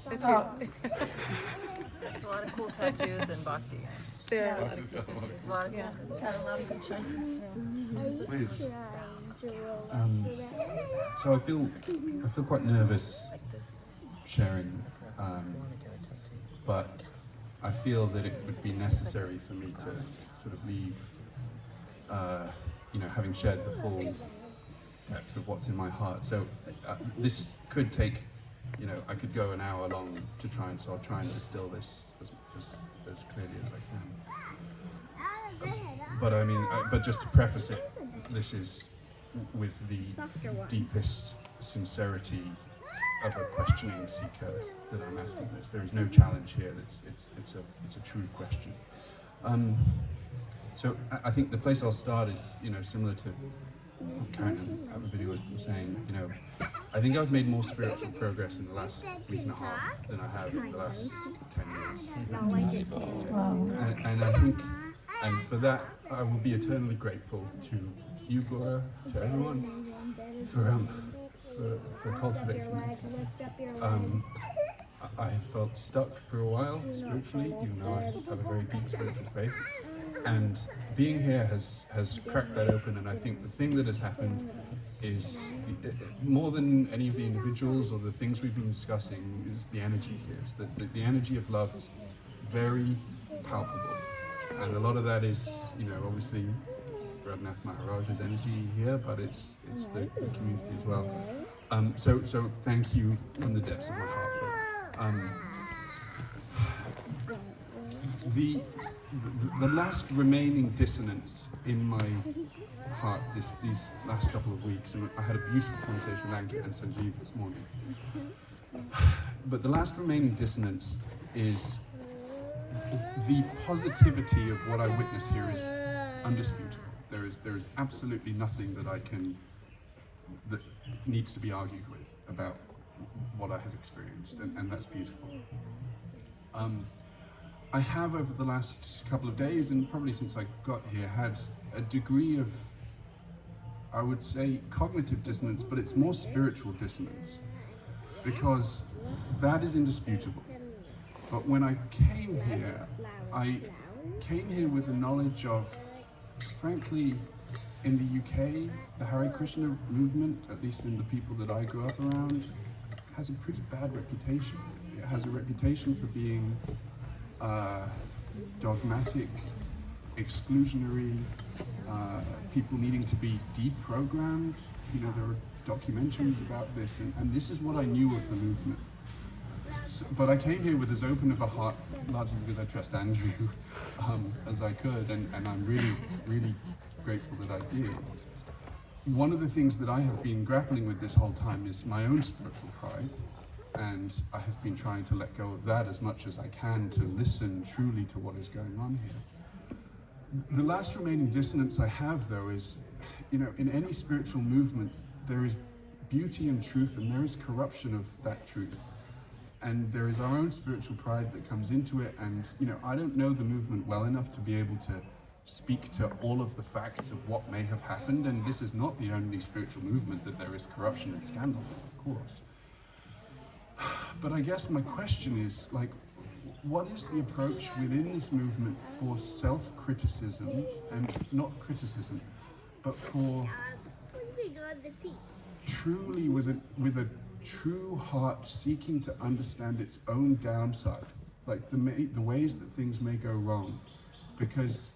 That's Oh. There's a lot of cool tattoos in Bhakti. There. A lot of cool tattoos. Got a lot of good choices. Please. So I feel quite nervous sharing, but I feel that it would be necessary for me to sort of leave, having shared the full depth of what's in my heart. So this could take, I could go an hour long to try and, so I'll try and distill this as clearly as I can. But I mean, but just to preface it, this is with the deepest sincerity of a questioning seeker that I'm asking this. There is no challenge here. It's a true question. So I think the place I'll start is similar to what Karen at the video was saying. I think I've made more spiritual progress in the last week and a half than I have in the last 10 years. And I think, and for that I will be eternally grateful to you, Gaura, to everyone for cultivating this. I have felt stuck for a while spiritually, even though I have a very deep spiritual faith. And being here has cracked that open, and I think the thing that has happened is, more than any of the individuals or the things we've been discussing, is the energy here. It's the energy of love is very palpable. And a lot of that is, obviously, Raghunath Maharaj's energy here, but it's the community as well. So thank you from the depths of my heart. The last remaining dissonance in my heart these last couple of weeks, and I had a beautiful conversation with Ankit and Sanjeev this morning, but the last remaining dissonance is the positivity of what I witness here is undisputable. There is absolutely nothing that needs to be argued with about what I have experienced, and that's beautiful. I have, over the last couple of days, and probably since I got here, had a degree of, I would say, cognitive dissonance, but it's more spiritual dissonance, because that is indisputable. But when I came here with the knowledge of, frankly, in the UK, the Hare Krishna movement, at least in the people that I grew up around, has a pretty bad reputation. It has a reputation for being dogmatic, exclusionary, people needing to be deprogrammed. There are documentaries about this, and this is what I knew of the movement. So, but I came here with as open of a heart, largely because I trust Andrew, as I could, and I'm really, really grateful that I did. One of the things that I have been grappling with this whole time is my own spiritual pride, and I have been trying to let go of that as much as I can to listen truly to what is going on here. The last remaining dissonance I have, though, is, in any spiritual movement, there is beauty and truth, and there is corruption of that truth. And there is our own spiritual pride that comes into it, and I don't know the movement well enough to be able to speak to all of the facts of what may have happened, and this is not the only spiritual movement that there is corruption and scandal in, of course. But I guess my question is, what is the approach within this movement for self-criticism, and not criticism, but for truly with a true heart seeking to understand its own downside, the ways that things may go wrong, because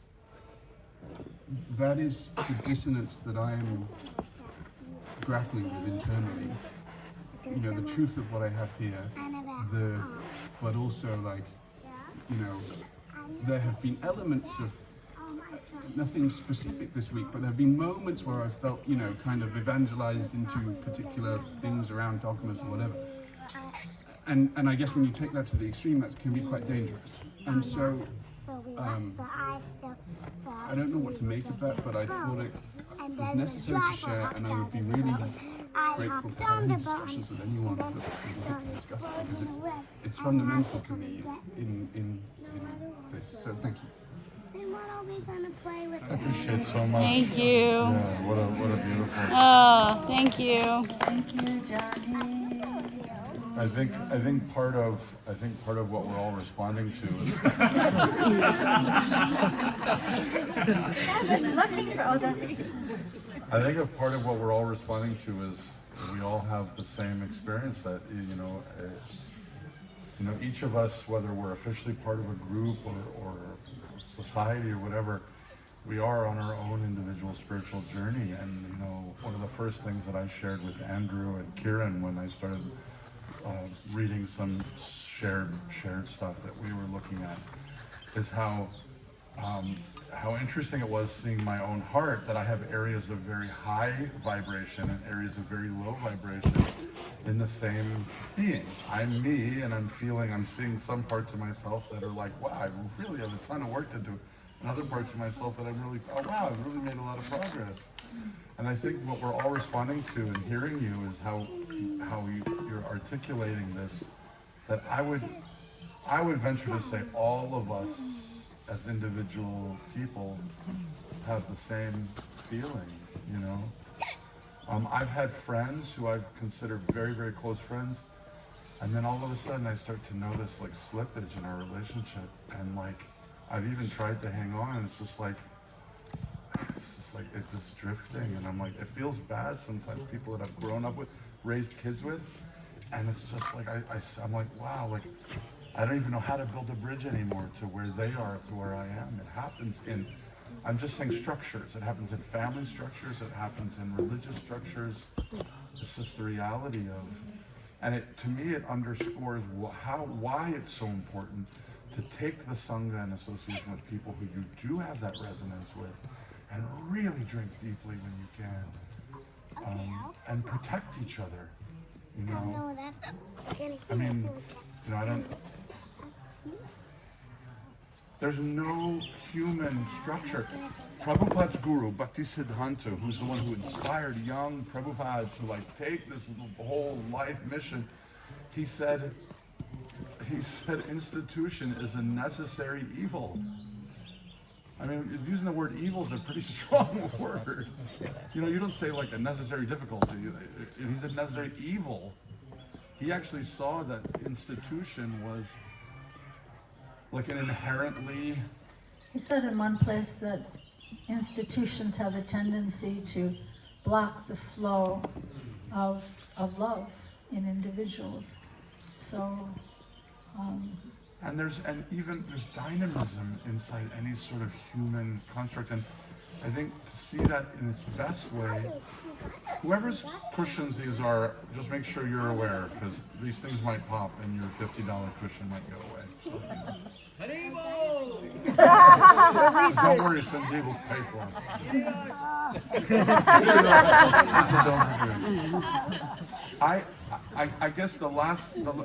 that is the dissonance that I am grappling with internally. The truth of what I have here, but also there have been elements of nothing specific this week, but there have been moments where I felt, kind of evangelized into particular things around dogmas or whatever. And I guess when you take that to the extreme, that can be quite dangerous. And so, I don't know what to make of that, but I thought it was necessary to share, and I would be really grateful to have any discussions with anyone that would like to discuss it, because it's fundamental to me in this. So thank you. are we gonna play with? I appreciate so much. Thank you. Yeah, what a beautiful. Oh, thank you. Thank you, Johnny. I think part of what we're all responding to is Looking for other. I think a part of what we're all responding to is we all have the same experience that each of us, whether we're officially part of a group or society or whatever, we are on our own individual spiritual journey. And one of the first things that I shared with Andrew and Kieran when I started reading some shared stuff that we were looking at is how interesting it was seeing my own heart, that I have areas of very high vibration and areas of very low vibration in the same being. I'm me, and I'm seeing some parts of myself that are like, wow, I really have a ton of work to do, and other parts of myself that I'm really, oh wow, I've really made a lot of progress. And I think what we're all responding to and hearing you is how you're articulating this, that I would venture to say all of us as individual people have the same feeling, I've had friends who I've considered very, very close friends, and then all of a sudden I start to notice like slippage in our relationship, and like I've even tried to hang on, and it's just drifting, and I'm like, it feels bad sometimes, people that I've grown up with, raised kids with, and it's just like I'm like, wow, like I don't even know how to build a bridge anymore to where they are, to where I am. It happens in, I'm just saying structures. It happens in family structures. It happens in religious structures. It's just the reality of, and to me, it underscores why it's so important to take the Sangha and association with people who you do have that resonance with, and really drink deeply when you can, and protect each other. I mean, I don't. There's no human structure. Prabhupada's guru, Bhaktisiddhanta, who's the one who inspired young Prabhupada to take this whole life mission, he said institution is a necessary evil. I mean, using the word evil is a pretty strong word. You don't say like a necessary difficulty. He said necessary evil. He actually saw that institution was like an inherently... He said in one place that institutions have a tendency to block the flow of love in individuals. So... And there's dynamism inside any sort of human construct, and I think to see that in its best way, whoever's cushions these are, just make sure you're aware, because these things might pop and your $50 cushion might go away. Don't worry, Sanjeev will pay for it. I guess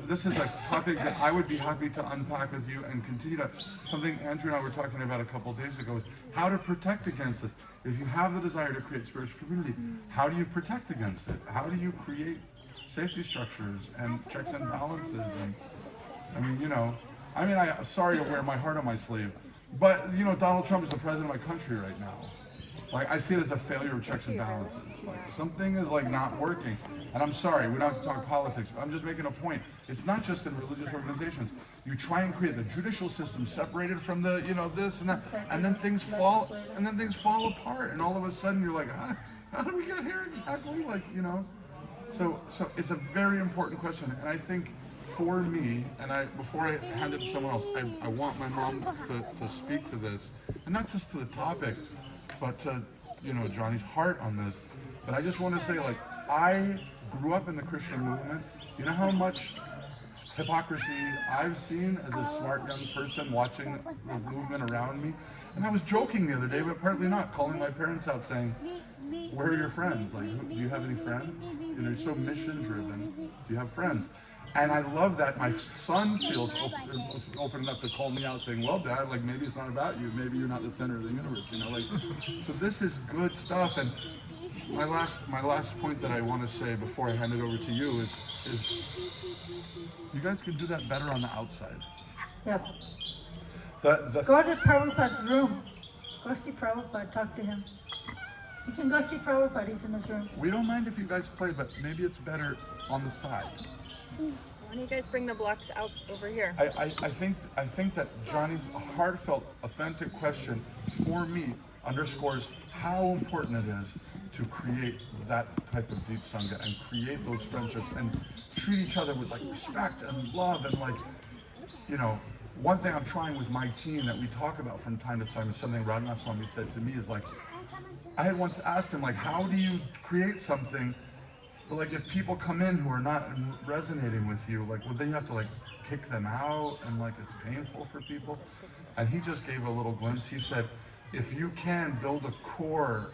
this is a topic that I would be happy to unpack with you and continue to, something Andrew and I were talking about a couple of days ago, is how to protect against this. If you have the desire to create spiritual community, how do you protect against it? How do you create safety structures and checks and balances? And I'm sorry to wear my heart on my sleeve, but Donald Trump is the president of my country right now. Like, I see it as a failure of checks and balances. Like, something is not working. And I'm sorry, we don't have to talk politics, but I'm just making a point. It's not just in religious organizations. You try and create the judicial system separated from the, this and that, and then things fall apart, and all of a sudden you're like, how did we get here exactly? So it's a very important question, and I think for me, and before I hand it to someone else, I want my mom to speak to this, and not just to the topic, but to, Johnny's heart on this. But I just want to say, I grew up in the Christian movement. You know how much hypocrisy I've seen as a smart young person watching the movement around me? And I was joking the other day, but partly not, calling my parents out saying, where are your friends? Do you have any friends? You're so mission driven. Do you have friends? And I love that my son feels open enough to call me out saying, well, Dad, maybe it's not about you. Maybe you're not the center of the universe, So this is good stuff. And my last point that I want to say before I hand it over to you is you guys can do that better on the outside. Yep. Go to Prabhupada's room. Go see Prabhupada, talk to him. You can go see Prabhupada, he's in his room. We don't mind if you guys play, but maybe it's better on the side. Why don't you guys bring the blocks out over here? I think that Johnny's heartfelt, authentic question for me underscores how important it is to create that type of deep sangha and create those friendships and treat each other with like respect and love and like, you know, one thing I'm trying with my team that we talk about from time to time is something Radhanath Swami said to me is like, I had once asked him like, how do you create something, but like if people come in who are not resonating with you, like, well then you have to like kick them out and like it's painful for people. And he just gave a little glimpse. He said, if you can build a core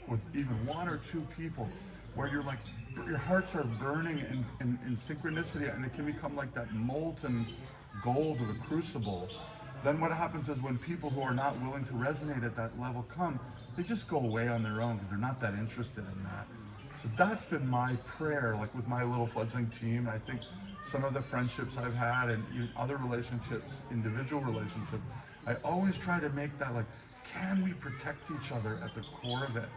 with even one or two people where you're like, your hearts are burning in synchronicity and it can become like that molten gold of a crucible, then what happens is when people who are not willing to resonate at that level come, they just go away on their own because they're not that interested in that. So that's been my prayer, like with my little fledgling team. I think some of the friendships I've had and even other relationships, individual relationships, I always try to make that like, can we protect each other at the core of it?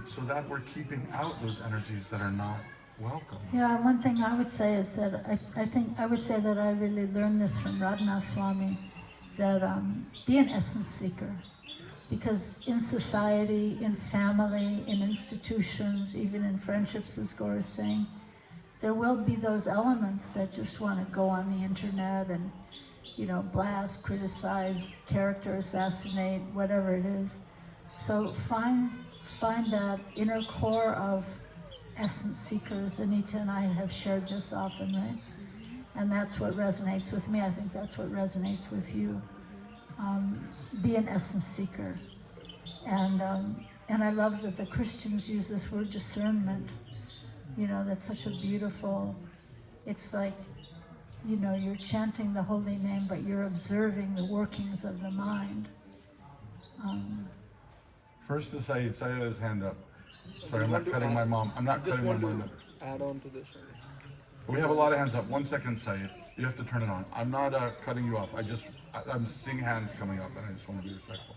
So that we're keeping out those energies that are not welcome. Yeah, one thing I would say is that I would say that I really learned this from Radhanath Swami, that be an essence seeker. Because in society, in family, in institutions, even in friendships, as Gaura is saying, there will be those elements that just want to go on the internet and, you know, blast, criticize, character assassinate, whatever it is. So find that inner core of essence seekers. Anita and I have shared this often, right? And that's what resonates with me. I think that's what resonates with you. Be an essence seeker. And I love that the Christians use this word discernment. You know, that's such a beautiful, it's like, you know, you're chanting the holy name, but you're observing the workings of the mind. First to Saeed had his hand up. Sorry, I'm not cutting my mom. I'm not cutting my mom. Add on to this. We have a lot of hands up. 1 second, Saeed. You have to turn it on. I'm not cutting you off. I'm seeing hands coming up, and I just want to be respectful.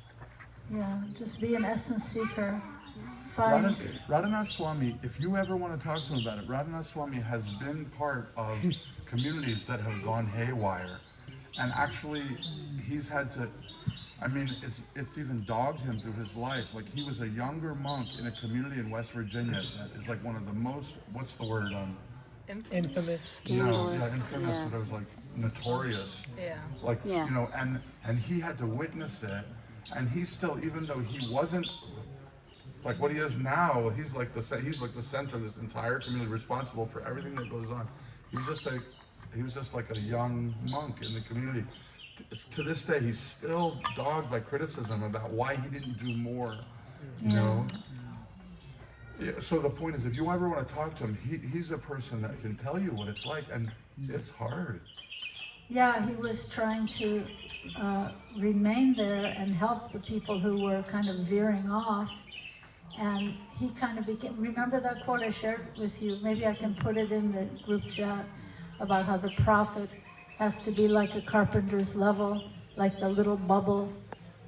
Yeah, just be an essence seeker. Find. Radhanath Swami, if you ever want to talk to him about it, Radhanath Swami has been part of communities that have gone haywire, and actually, he's had to. I mean, it's even dogged him through his life. Like he was a younger monk in a community in West Virginia that is like one of the most. What's the word? Infamous. Scandalous. No, yeah, infamous. Yeah. But it was like notorious. Yeah. Like you know, and he had to witness it, and he still, even though he wasn't like what he is now, he's like the center of this entire community, responsible for everything that goes on. He was just like a young monk in the community. To this day, he's still dogged by criticism about why he didn't do more. You know. Yeah, so the point is, if you ever want to talk to him, he's a person that can tell you what it's like, and it's hard. Yeah, he was trying to remain there and help the people who were kind of veering off. And he kind of became, remember that quote I shared with you? Maybe I can put it in the group chat about how the prophet has to be like a carpenter's level, like the little bubble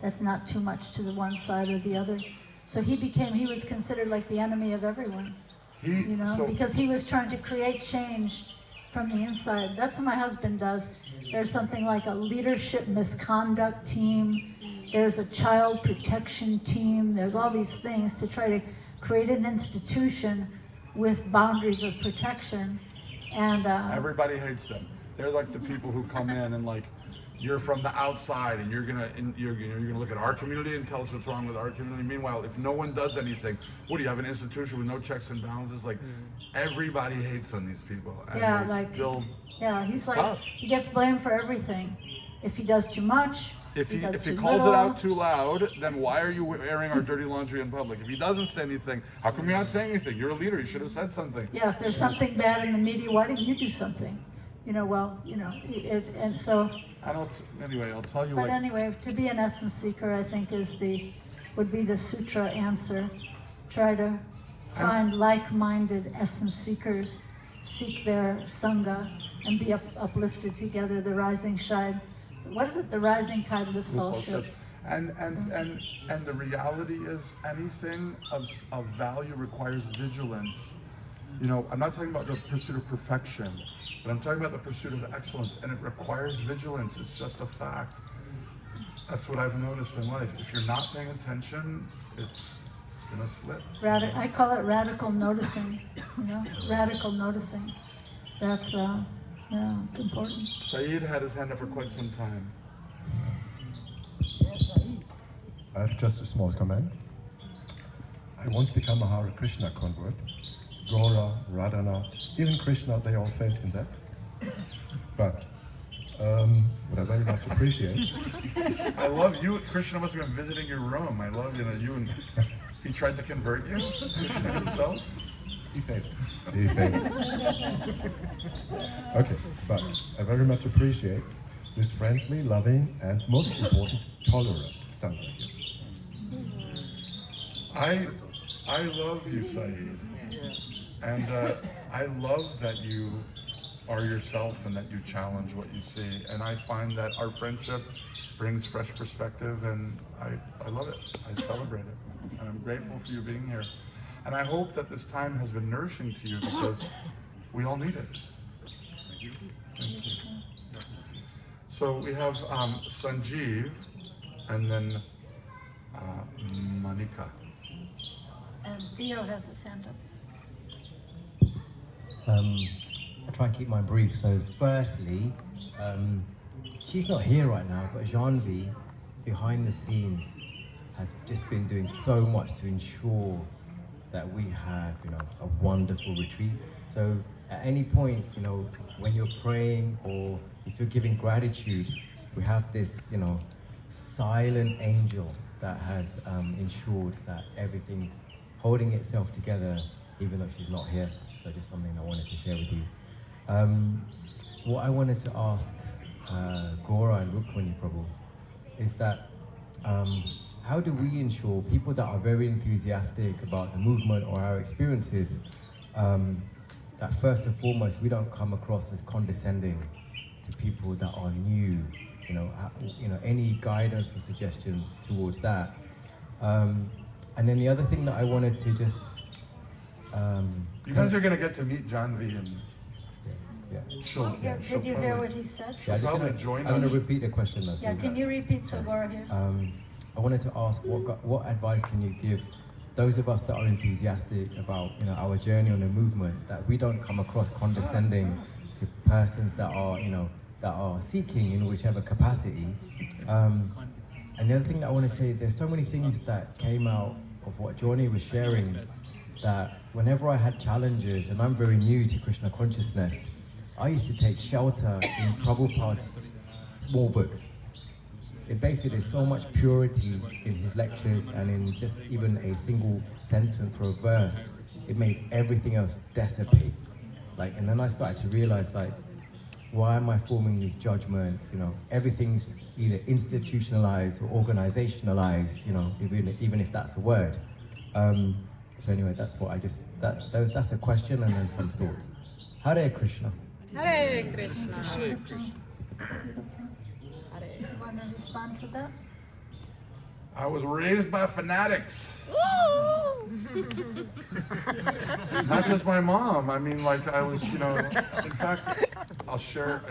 that's not too much to the one side or the other. So he was considered like the enemy of everyone, you know, because he was trying to create change from the inside. That's what my husband does. There's something like a leadership misconduct team. There's a child protection team. There's all these things to try to create an institution with boundaries of protection. And everybody hates them. They're like the people who come in and like, you're from the outside and you're gonna look at our community and tell us what's wrong with our community. Meanwhile, if no one does anything, what do you have, an institution with no checks and balances? Like everybody hates on these people. And yeah, like he's like tough. He gets blamed for everything. If he does too much, if he calls it out too loud, then why are you airing our dirty laundry in public? If he doesn't say anything, how come you're not saying anything? You're a leader. You should have said something. Yeah, if there's something bad in the media, why didn't you do something? You know, well, you know, and so. Anyway, I'll tell you. But anyway, to be an essence seeker, I think would be the sutra answer. Try to find like-minded essence seekers, seek their sangha, and be uplifted together. The rising what is it? The rising tide lifts all ships. And the reality is, anything of value requires vigilance. You know, I'm not talking about the pursuit of perfection, but I'm talking about the pursuit of excellence, and it requires vigilance. It's just a fact. That's what I've noticed in life. If you're not paying attention, it's gonna slip. I call it radical noticing. You know, radical noticing. That's yeah, it's important. Saeed had his hand up for quite some time. I have just a small comment. I won't become a Hare Krishna convert. Gaura, Radhanath, even Krishna, they all failed in that. But what I very much appreciate. I love you. Krishna must have been visiting your room. I love, you know, you and he tried to convert you, Krishna himself. He failed. He failed. Okay, but I very much appreciate this friendly, loving, and most important, tolerant Sangha here. I love you, Saeed. And I love that you are yourself and that you challenge what you see. And I find that our friendship brings fresh perspective, and I love it. I celebrate it. And I'm grateful for you being here. And I hope that this time has been nourishing to you, because we all need it. Thank you. Thank you. So we have Sanjeev, and then Monica. And Theo has his hand up. I try and keep mine brief. So firstly, she's not here right now, but Janvi, behind the scenes, has just been doing so much to ensure that we have, you know, a wonderful retreat. So at any point, you know, when you're praying or if you're giving gratitude, we have this, you know, silent angel that has ensured that everything's holding itself together, even though she's not here. So just something I wanted to share with you. What I wanted to ask Gaura and Rukmini Prabhu is that how do we ensure people that are very enthusiastic about the movement or our experiences, that first and foremost we don't come across as condescending to people that are new? You know, any guidance or suggestions towards that. And then the other thing that I wanted to just you guys are gonna get to meet Janvi, and she'll Did you hear what he said? She'll probably join us. I'm gonna repeat the question though. Yeah, can you repeat so Gaura hears? I wanted to ask, what advice can you give those of us that are enthusiastic about, you know, our journey on the movement, that we don't come across condescending to persons that are, you know, that are seeking in whichever capacity. And the other thing that I want to say, there's so many things that came out of what Johnny was sharing, that whenever I had challenges, and I'm very new to Krishna consciousness, I used to take shelter in Prabhupada's small books. It basically, there's so much purity in his lectures, and in just even a single sentence or a verse, it made everything else dissipate. Like, and then I started to realize, like, why am I forming these judgments? You know, everything's either institutionalized or organizationalized, you know, even if that's a word. So anyway, that's what I just, that's a question and then some thoughts. Hare Krishna. Hare Krishna. Hare Krishna. You want to respond to that? I was raised by fanatics. Not just my mom. I mean, like, I was, you know. In fact, I'll share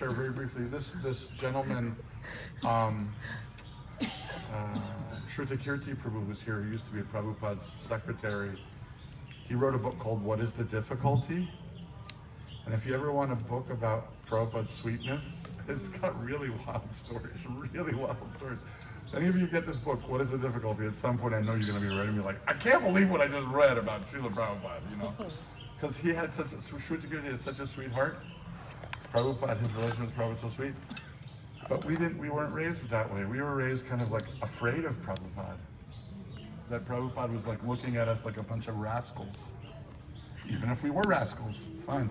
very briefly. This gentleman, Shrutakirti Prabhu, was here. He used to be Prabhupada's secretary. He wrote a book called "What is the Difficulty?" And if you ever want a book about Prabhupada's sweetness, it's got really wild stories. Really wild stories. Any of you get this book, What is the Difficulty? At some point I know you're going to be ready and be like, I can't believe what I just read about Srila Prabhupada, you know? Because he had such a sweet heart. Prabhupada, his relation with Prabhupada was so sweet. But we weren't raised that way. We were raised kind of like afraid of Prabhupada. That Prabhupada was like looking at us like a bunch of rascals. Even if we were rascals, it's fine.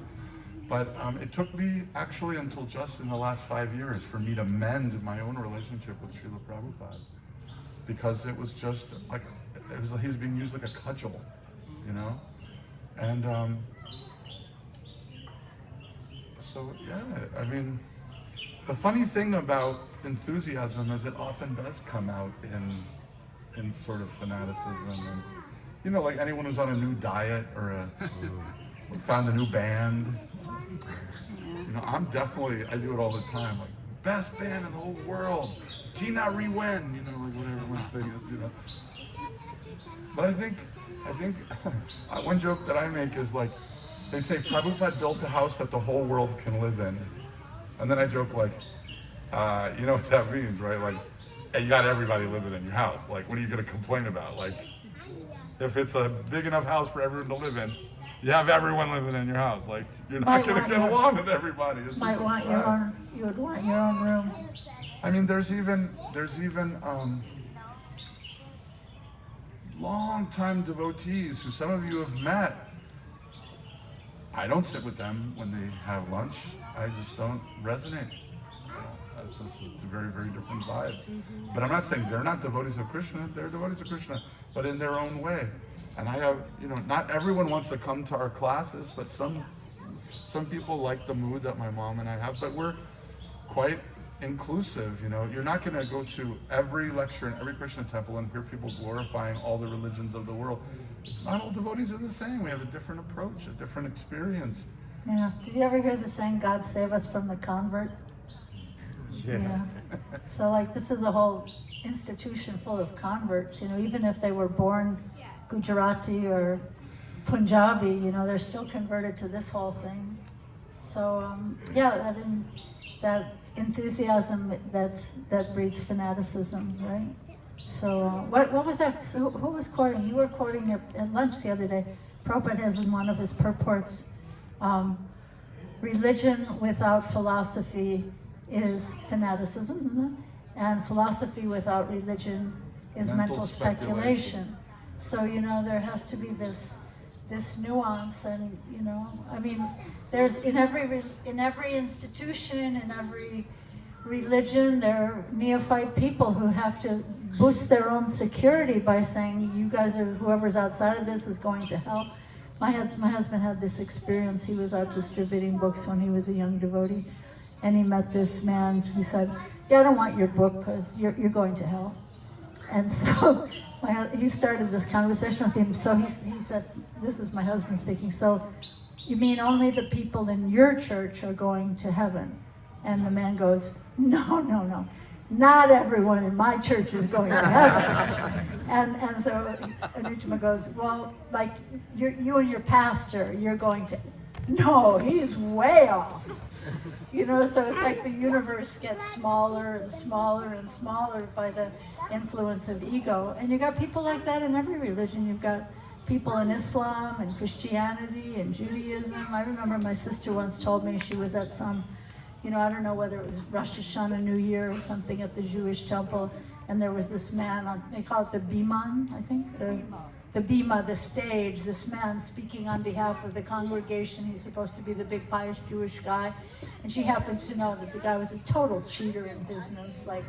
But it took me actually until just in the last 5 years for me to mend my own relationship with Srila Prabhupada, because it was just like, he was being used like a cudgel, you know? And so, yeah, I mean, the funny thing about enthusiasm is it often does come out in sort of fanaticism, and you know, like anyone who's on a new diet or found a new band. You know, I do it all the time, like best band in the whole world, Tina Rewen, you know, like whatever my thing is, you know. But I think one joke that I make is like, they say Prabhupada built a house that the whole world can live in. And then I joke like, you know what that means, right? Like, hey, you got everybody living in your house. Like, what are you gonna complain about? Like, if it's a big enough house for everyone to live in, you have everyone living in your house. Like, you're not gonna get along with everybody. It's You would want your own room. I mean, there's even long-time devotees who some of you have met. I don't sit with them when they have lunch. I just don't resonate. It's a very, very different vibe. But I'm not saying they're not devotees of Krishna. They're devotees of Krishna, but in their own way. And I have, you know, not everyone wants to come to our classes, but some people like the mood that my mom and I have. But we're quite inclusive, you know. You're not going to go to every lecture in every Krishna temple and hear people glorifying all the religions of the world. It's not all devotees are the same. We have a different approach, a different experience. Yeah. Did you ever hear the saying, God save us from the convert? Yeah. So like this is a whole institution full of converts, you know, even if they were born Gujarati or Punjabi, you know, they're still converted to this whole thing. So yeah, that enthusiasm that breeds fanaticism, right? So what was that? So who was quoting? You were quoting at lunch the other day. Prabhupada has in one of his purports, religion without philosophy is fanaticism, isn't it? And philosophy without religion is mental speculation. So, you know, there has to be this nuance, and, you know, I mean, there's in every institution, in every religion, there are neophyte people who have to boost their own security by saying, you guys are, whoever's outside of this is going to hell. My husband had this experience. He was out distributing books when he was a young devotee, and he met this man who said, yeah, I don't want your book because you're going to hell. And so he started this conversation with him. So he said, this is my husband speaking, so you mean only the people in your church are going to heaven? And the man goes, no, not everyone in my church is going to heaven. and so Anuchma goes, well, like you and your pastor, you're going to, no, he's way off. You know, so it's like the universe gets smaller and smaller and smaller by the influence of ego. And you got people like that in every religion. You've got people in Islam and Christianity and Judaism. I remember my sister once told me she was at some, you know, I don't know whether it was Rosh Hashanah, New Year or something at the Jewish temple, and there was this man on, they call it the Biman, I think, the Bima, the stage, this man speaking on behalf of the congregation. He's supposed to be the big pious Jewish guy. And she happened to know that the guy was a total cheater in business, like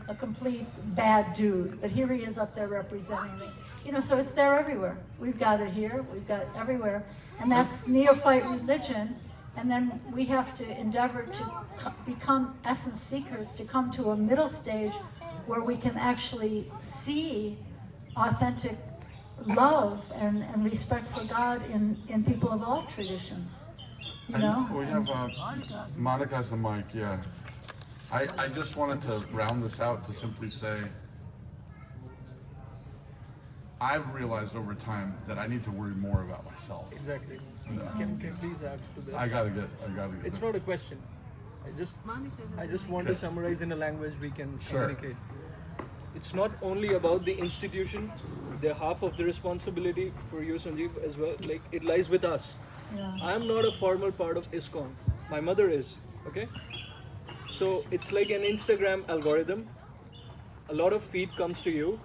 a complete bad dude. But here he is up there representing me. You know, so it's there everywhere. We've got it here, we've got it everywhere. And that's neophyte religion. And then we have to endeavor to become essence seekers, to come to a middle stage where we can actually see authentic love and respect for God in people of all traditions, you know? We have, Monica has the mic, yeah. I just wanted to round this out to simply say, I've realized over time that I need to worry more about myself. Exactly. Can please add to this? I gotta get It's not a question. I just want to summarize in a language we can communicate. It's not only about the institution. The half of the responsibility for you, Sanjeev, as well, like it lies with us. Yeah. I am not a formal part of ISKCON. My mother is, okay? So it's like an Instagram algorithm. A lot of feed comes to you.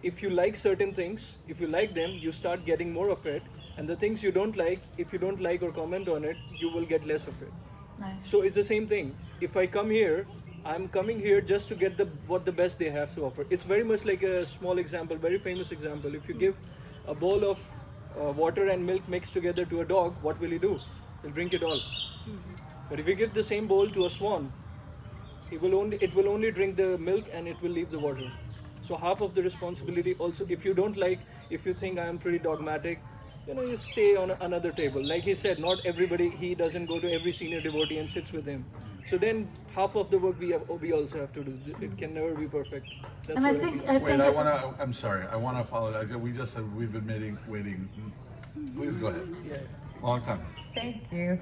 If you like certain things, if you like them, you start getting more of it. And the things you don't like, if you don't like or comment on it, you will get less of it. Nice. So it's the same thing. If I come here, I'm coming here just to get what the best they have to offer. It's very much like a small example, very famous example. If you give a bowl of water and milk mixed together to a dog, what will he do? He'll drink it all. But if you give the same bowl to a swan, it will only drink the milk and it will leave the water. So half of the responsibility also, if you think I am pretty dogmatic, you stay on another table. Like he said, not everybody, he doesn't go to every senior devotee and sits with him. So then half of the work we also have to do. It can never be perfect. That's And I what think- mean. Wait, I'm sorry. I want to apologize. We just said we've been waiting. Please go ahead. Long time. Thank you.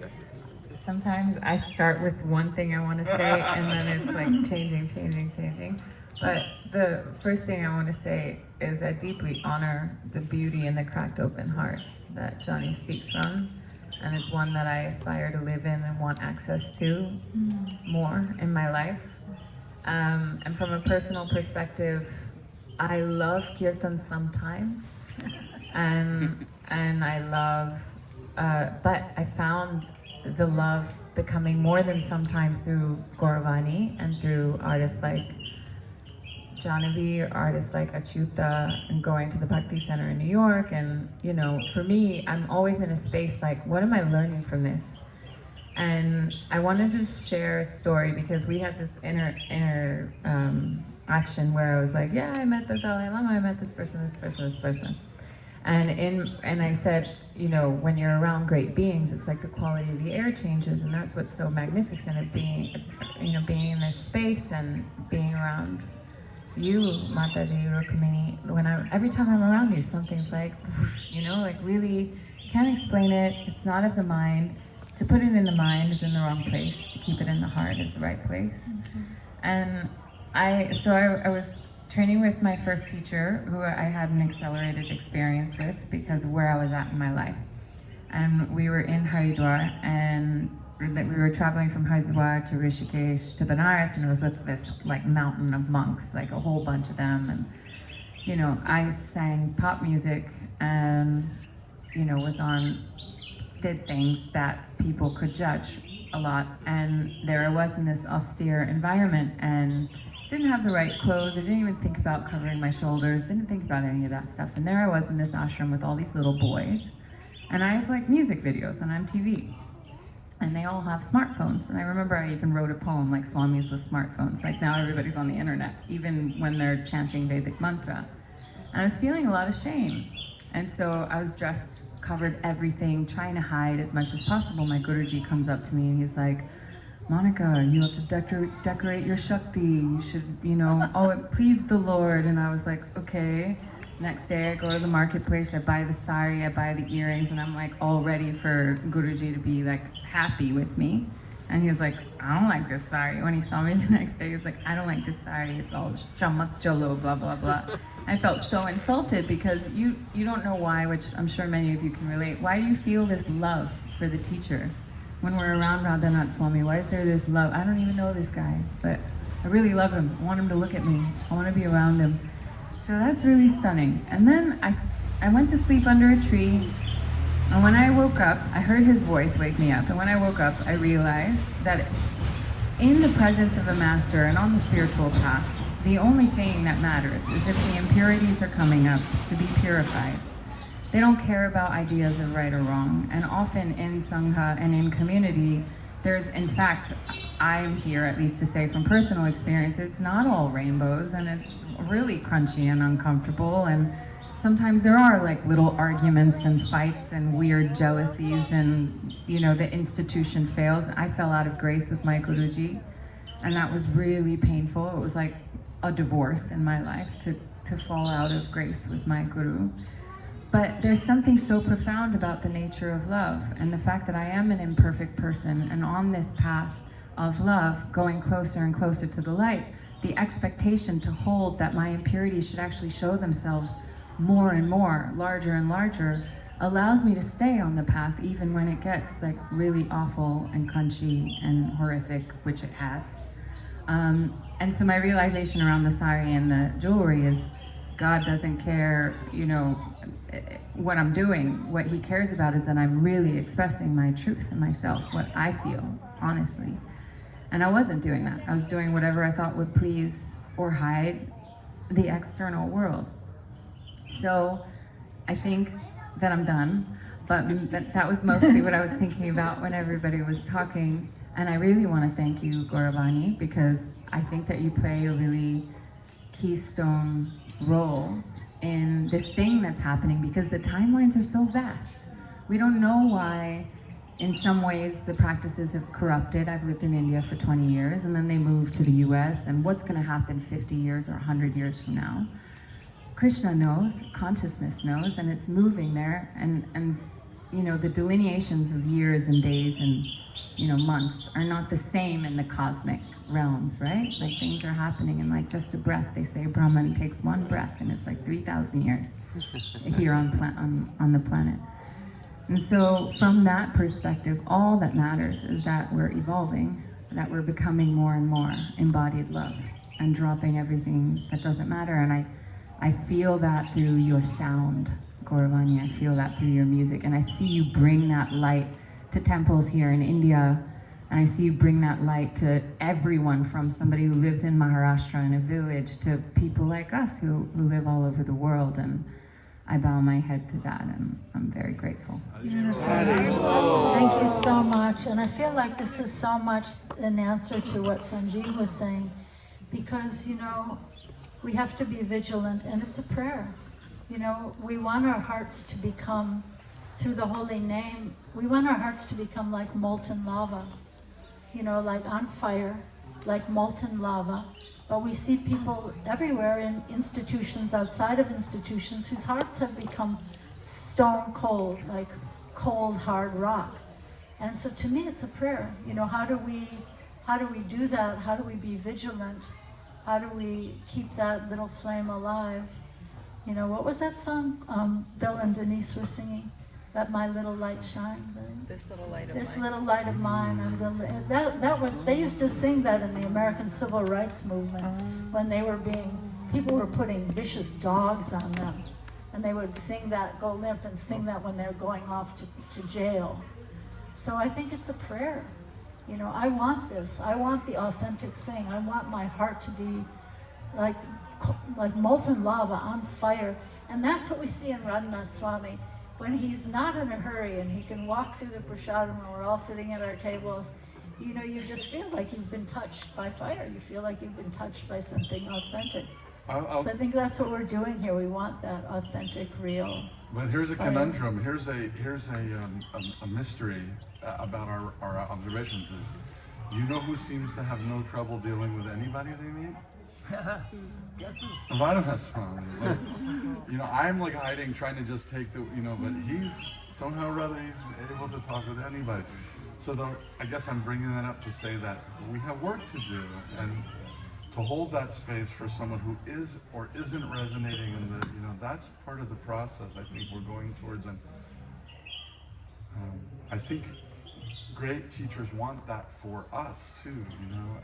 Sometimes I start with one thing I want to say and then it's like changing. But the first thing I want to say is I deeply honor the beauty and the cracked open heart that Johnny speaks from. And it's one that I aspire to live in and want access to more in my life. And from a personal perspective, I love kirtan sometimes. And I love, but I found the love becoming more than sometimes through Gaura Vani and through artists like Janavi, artists like Achyuta, and going to the Bhakti Center in New York. And for me, I'm always in a space like, what am I learning from this? And I wanted to share a story because we had this inner action where I was like, yeah, I met the Dalai Lama, I met this person. And I said, when you're around great beings, it's like the quality of the air changes, and that's what's so magnificent of being in this space and being around you, Mataji, Rukmini. Every time I'm around you, something's like, like really can't explain it. It's not of the mind. To put it in the mind is in the wrong place. To keep it in the heart is the right place. And I was training with my first teacher, who I had an accelerated experience with because of where I was at in my life. And we were in Haridwar, and we were traveling from Haridwar to Rishikesh to Benares, and it was with this like mountain of monks, like a whole bunch of them. And I sang pop music and did things that people could judge a lot. And there I was in this austere environment and didn't have the right clothes, or didn't even think about covering my shoulders, didn't think about any of that stuff. And there I was in this ashram with all these little boys. And I have like music videos on MTV. And they all have smartphones. And I remember I even wrote a poem like Swamis with smartphones. Like now everybody's on the internet, even when they're chanting Vedic mantra. And I was feeling a lot of shame. And so I was dressed, covered everything, trying to hide as much as possible. My Guruji comes up to me and he's like, Monica, you have to decorate your Shakti. You should, it pleased the Lord. And I was like, okay. Next day I go to the marketplace, I buy the sari, I buy the earrings, and I'm like all ready for Guruji to be like happy with me. And he was like, I don't like this sari. When he saw me the next day, he was like, I don't like this sari. It's all chamak jalo, blah, blah, blah. I felt so insulted because you don't know why, which I'm sure many of you can relate. Why do you feel this love for the teacher? When we're around Radhanath Swami, why is there this love? I don't even know this guy, but I really love him. I want him to look at me. I want to be around him. So that's really stunning. And then I went to sleep under a tree, and when I woke up, I heard his voice wake me up. And when I woke up, I realized that in the presence of a master and on the spiritual path, the only thing that matters is if the impurities are coming up, to be purified. They don't care about ideas of right or wrong. And often in Sangha and in community, there's, in fact, I'm here at least to say from personal experience, it's not all rainbows, and it's really crunchy and uncomfortable. And sometimes there are like little arguments and fights and weird jealousies, and the institution fails. I fell out of grace with my Guruji, and that was really painful. It was like a divorce in my life to fall out of grace with my Guru. But there's something so profound about the nature of love and the fact that I am an imperfect person, and on this path of love, going closer and closer to the light, the expectation to hold that my impurities should actually show themselves more and more, larger and larger, allows me to stay on the path even when it gets like really awful and crunchy and horrific, which it has. And so my realization around the sari and the jewelry is God doesn't care, what I'm doing. What he cares about is that I'm really expressing my truth and myself, what I feel, honestly. And I wasn't doing that. I was doing whatever I thought would please or hide the external world. So I think that I'm done, but that was mostly what I was thinking about when everybody was talking. And I really want to thank you, Gaura Vani, because I think that you play a really keystone role in this thing that's happening, because the timelines are so vast. We don't know why, in some ways, the practices have corrupted. I've lived in India for 20 years, and then they moved to the US, and what's going to happen 50 years or 100 years from now? Krishna knows, consciousness knows, and it's moving there, and you know, the delineations of years and days and, you know, months are not the same in the cosmic realms, right? Like, things are happening in like just a breath. They say Brahman takes one breath and it's like 3,000 years here on the planet. And so from that perspective, all that matters is that we're evolving, that we're becoming more and more embodied love and dropping everything that doesn't matter. And I feel that through your sound, Gaura Vani. I feel that through your music, and I see you bring that light to temples here in India, and I see you bring that light to everyone, from somebody who lives in Maharashtra in a village to people like us who live all over the world, and I bow my head to that, and I'm very grateful. Thank you so much, and I feel like this is so much an answer to what Sanjeev was saying, because, you know, we have to be vigilant, and it's a prayer. You know, we want our hearts to become, through the holy name, we want our hearts to become like molten lava, you know, like on fire, like molten lava. But we see people everywhere in institutions, outside of institutions, whose hearts have become stone cold, like cold, hard rock. And so to me, it's a prayer. You know, how do we do that? How do we be vigilant? How do we keep that little flame alive? You know, what was that song Bill and Denise were singing? Let my little light shine. Right? This little light of mine. This little light of mine. I'm gonna. That was. They used to sing that in the American Civil Rights Movement when they were people were putting vicious dogs on them, and they would sing that, go limp, and sing that when they're going off to jail. So I think it's a prayer. You know, I want this. I want the authentic thing. I want my heart to be like molten lava on fire. And that's what we see in Radhanath Swami. When he's not in a hurry and he can walk through the prasadam when we're all sitting at our tables, you know, you just feel like you've been touched by fire. You feel like you've been touched by something authentic. So I think that's what we're doing here. We want that authentic, real. But here's a conundrum. Here's a mystery about our observations is, you know who seems to have no trouble dealing with anybody they meet? Radhanath Swami. Like, you know, I'm like hiding, trying to just take the, you know, but he's somehow or other he's able to talk with anybody. So I guess I'm bringing that up to say that we have work to do, and to hold that space for someone who is or isn't resonating in the, you know, that's part of the process I think we're going towards. And I think great teachers want that for us too, you know.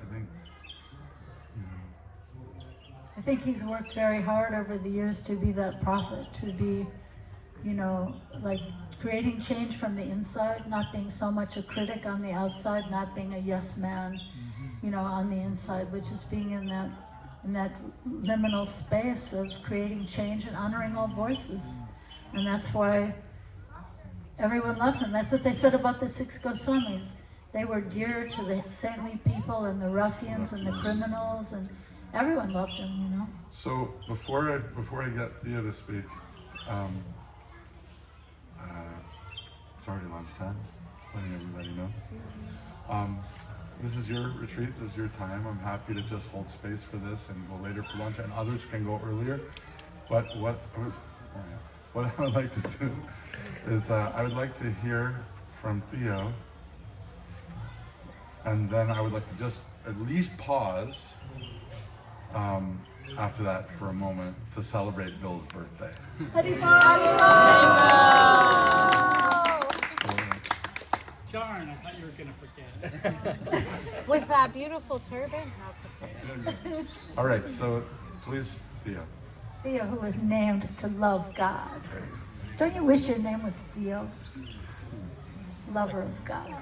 I think he's worked very hard over the years to be that prophet, to be, you know, like creating change from the inside, not being so much a critic on the outside, not being a yes man, you know, on the inside, but just being in that liminal space of creating change and honoring all voices. And that's why everyone loves him. That's what they said about the 6 Goswamis. They were dear to the saintly people and the ruffians and the criminals, and everyone loved him, you know. So before I get Theo to speak, it's already lunchtime. Just letting everybody know. This is your retreat. This is your time. I'm happy to just hold space for this and go later for lunch, and others can go earlier. But what I would like to do is I would like to hear from Theo, and then I would like to just at least pause after that for a moment to celebrate Bill's birthday. Darn, I thought you were gonna forget. With that beautiful turban, how prepared. All right, so please, Theo. Theo, who was named to love God. Don't you wish your name was Theo? Lover of God.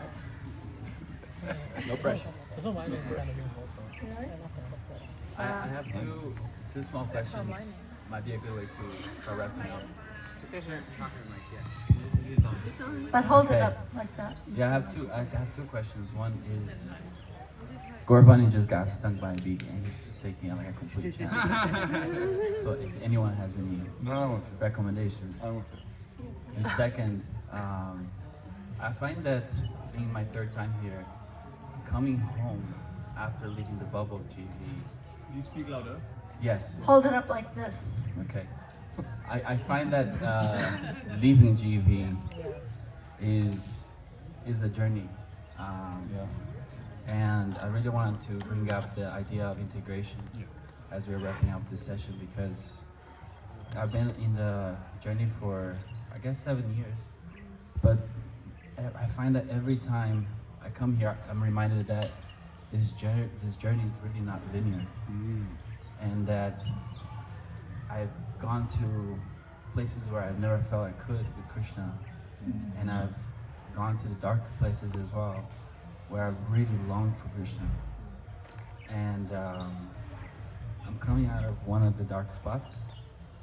No pressure. That's what my name kind of means also. I have two small questions. Might be a good way to start wrapping up. But hold it Okay. up like that. Yeah, I have two questions. One is, Gaura Vani just got stung by a bee and he's just taking it like a complete champ. So if anyone has any recommendations. And second, I find that being my third time here, coming home after leaving the bubble of GV. Can you speak louder? Yes. Hold it up like this. Okay. I find that leaving GV is a journey. And I really wanted to bring up the idea of integration as we're wrapping up this session, because I've been in the journey for, I guess, 7 years. But I find that every time I come here, I'm reminded that this journey is really not linear. And that I've gone to places where I've never felt I could with Krishna. And I've gone to the dark places as well, where I've really longed for Krishna. And I'm coming out of one of the dark spots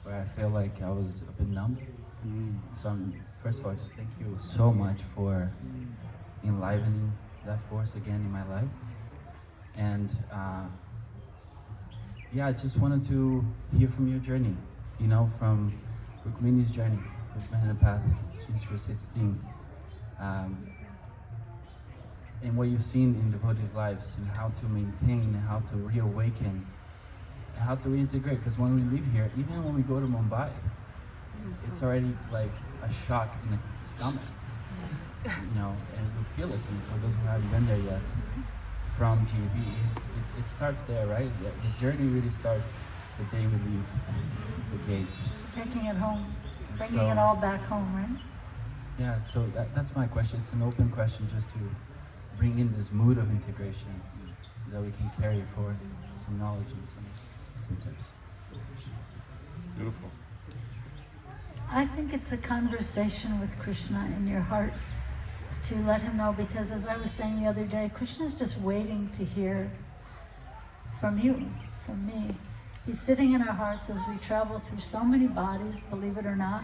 where I feel like I was a bit numb. So first of all, just thank you so much for enlivening that force again in my life. And yeah, I just wanted to hear from your journey, you know, from Rukmini's journey, who's been in the path since she was 16. And what you've seen in devotees' lives, and how to maintain, and how to reawaken, and how to reintegrate. Because when we leave here, even when we go to Mumbai, it's already like a shock in the stomach, you know, and we feel it. And for those who haven't been there yet, from GV, it starts there, right? The journey really starts the day we leave the gate. Taking it home, bringing it all back home, right? Yeah, so that's my question. It's an open question, just to bring in this mood of integration so that we can carry forth some knowledge and some tips. Beautiful. I think it's a conversation with Krishna in your heart to let him know, because as I was saying the other day, Krishna's just waiting to hear from you, from me. He's sitting in our hearts as we travel through so many bodies, believe it or not.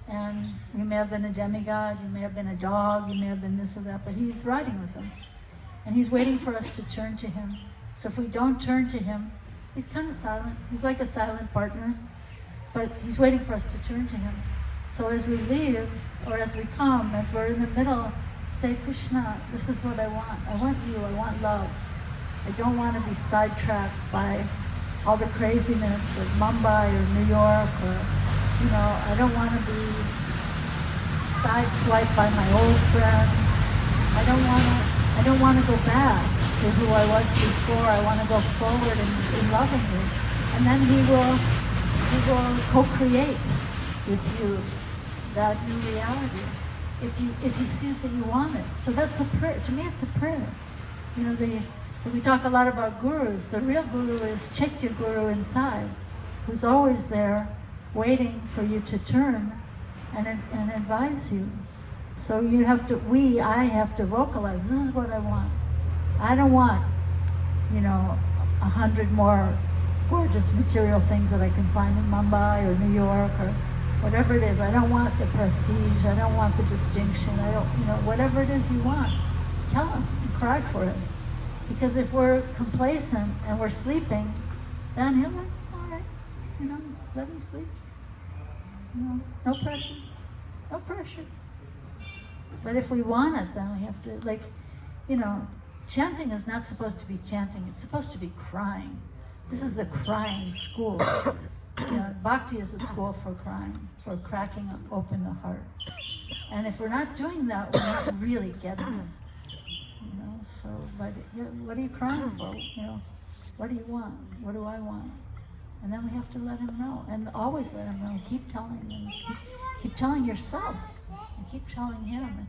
And you may have been a demigod, you may have been a dog, you may have been this or that, but he's riding with us. And he's waiting for us to turn to him. So if we don't turn to him, he's kind of silent. He's like a silent partner, but he's waiting for us to turn to him. So as we leave, or as we come, as we're in the middle, say, Krishna, this is what I want. I want you, I want love. I don't want to be sidetracked by all the craziness of Mumbai or New York, or, you know, I don't want to be sideswiped by my old friends. I don't want to go back to who I was before. I want to go forward in loving you. And then he will co-create with you that new reality, if he sees that you want it. So that's a prayer. To me, it's a prayer. You know, we talk a lot about gurus. The real guru is Chaitya Guru inside, who's always there waiting for you to turn and advise you. So you have to, I have to vocalize, this is what I want. I don't want, you know, 100 more gorgeous material things that I can find in Mumbai or New York or whatever it is. I don't want the prestige, I don't want the distinction, I don't, you know, whatever it is you want, tell him and cry for it. Because if we're complacent and we're sleeping, then he'll like, all right, you know, let him sleep. You know, no pressure, no pressure. But if we want it, then we have to, like, you know, chanting is not supposed to be chanting, it's supposed to be crying. This is the crying school. You know, bhakti is a school for crying, for cracking open the heart. And if we're not doing that, we're not really getting it. You know, so, but you know, what are you crying for? You know, what do you want? What do I want? And then we have to let him know, and always let him know. Keep telling him, keep telling yourself, and keep telling him,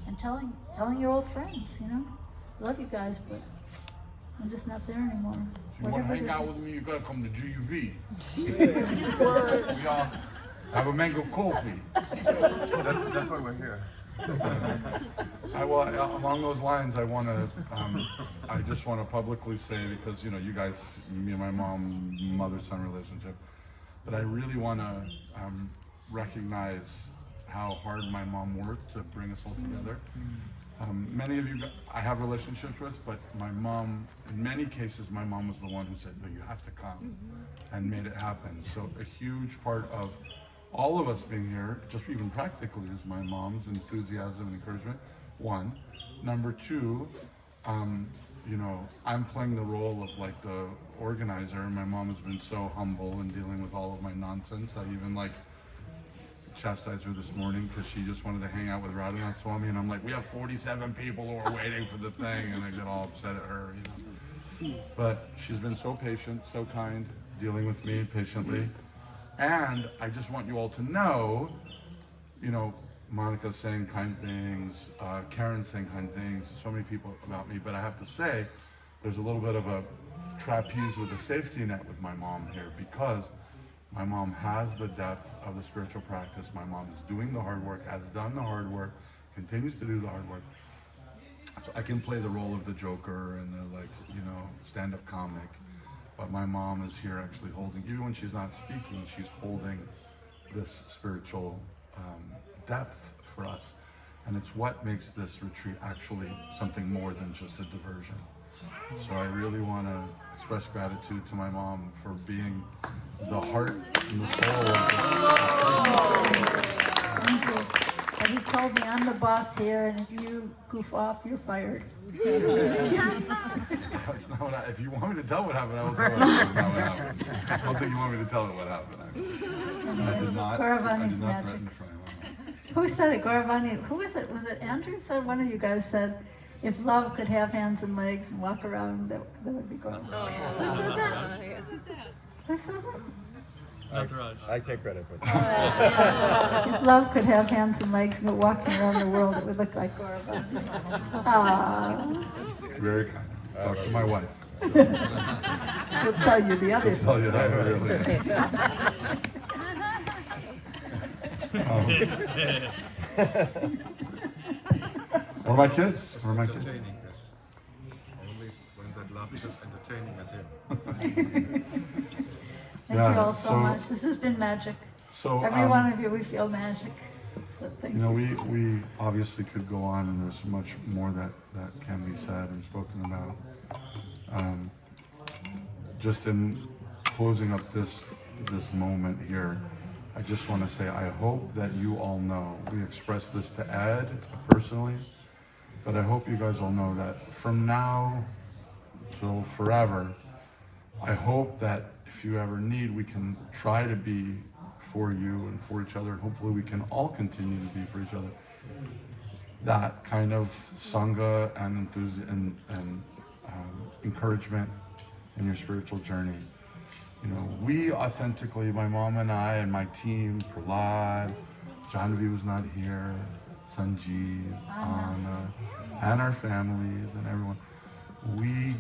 and telling your old friends. You know, love you guys, but I'm just not there anymore. If you want to hang out with me, you gotta come to GUV. We all have a mango coffee. That's why we're here. Along those lines, I just want to publicly say, because, you know, you guys, me and my mom, mother-son relationship, but I really want to recognize how hard my mom worked to bring us all together. Many of you I have relationships with, but my mom, in many cases, my mom was the one who said, no, you have to come, and made it happen. So a huge part of all of us being here, just even practically, is my mom's enthusiasm and encouragement, one. Number two, you know, I'm playing the role of like the organizer, and my mom has been so humble in dealing with all of my nonsense. I even like chastised her this morning because she just wanted to hang out with Radhanath Swami, and I'm like, we have 47 people who are waiting for the thing, and I get all upset at her, you know. But she's been so patient, so kind, dealing with me patiently. And I just want you all to know, you know, Monica's saying kind things, Karen's saying kind things, so many people about me, but I have to say, there's a little bit of a trapeze with a safety net with my mom here, because my mom has the depth of the spiritual practice. My mom is doing the hard work, has done the hard work, continues to do the hard work. So I can play the role of the joker and the, like, you know, stand-up comic, but my mom is here actually holding, even when she's not speaking, she's holding this spiritual depth for us. And it's what makes this retreat actually something more than just a diversion. So I really want to express gratitude to my mom for being the heart and the soul of this. Thank you. And he told me I'm the boss here, and if you goof off, you're fired. That's not what if you want me to tell what happened, I will tell what happened. I don't think you want me to tell it what happened, actually. I did not. Gaura I Vani's did not magic. threaten to fry my mom. Who said it? Gaura Vani. Who was it? Was it Andrew said? One of you guys said, if love could have hands and legs and walk around, that would be Gaura Vani. Who said that? Who said that? I take credit for that. If love could have hands and legs and go walking around the world, it would look like Gaura Vani. Very kind. Talk to my wife. She'll tell you the other She'll tell you how it side. really is. Where are my kids? Where are my kids? Entertaining, yes. Only when that love is as entertaining as him. Thank you all so much. This has been magic. So, Every one of you, we feel magic. So thank you know, you. we obviously could go on, and there's much more that can be said and spoken about. Just in closing up this moment here, I just want to say I hope that you all know, we expressed this to Ed personally, but I hope you guys all know that from now till forever, I hope that if you ever need, we can try to be for you and for each other, and hopefully we can all continue to be for each other. That kind of sangha and enthusiasm and encouragement in your spiritual journey. You know, we authentically, my mom and I and my team, Prahlad, Janvi was not here, Sanjeev, Anna, and our families and everyone, we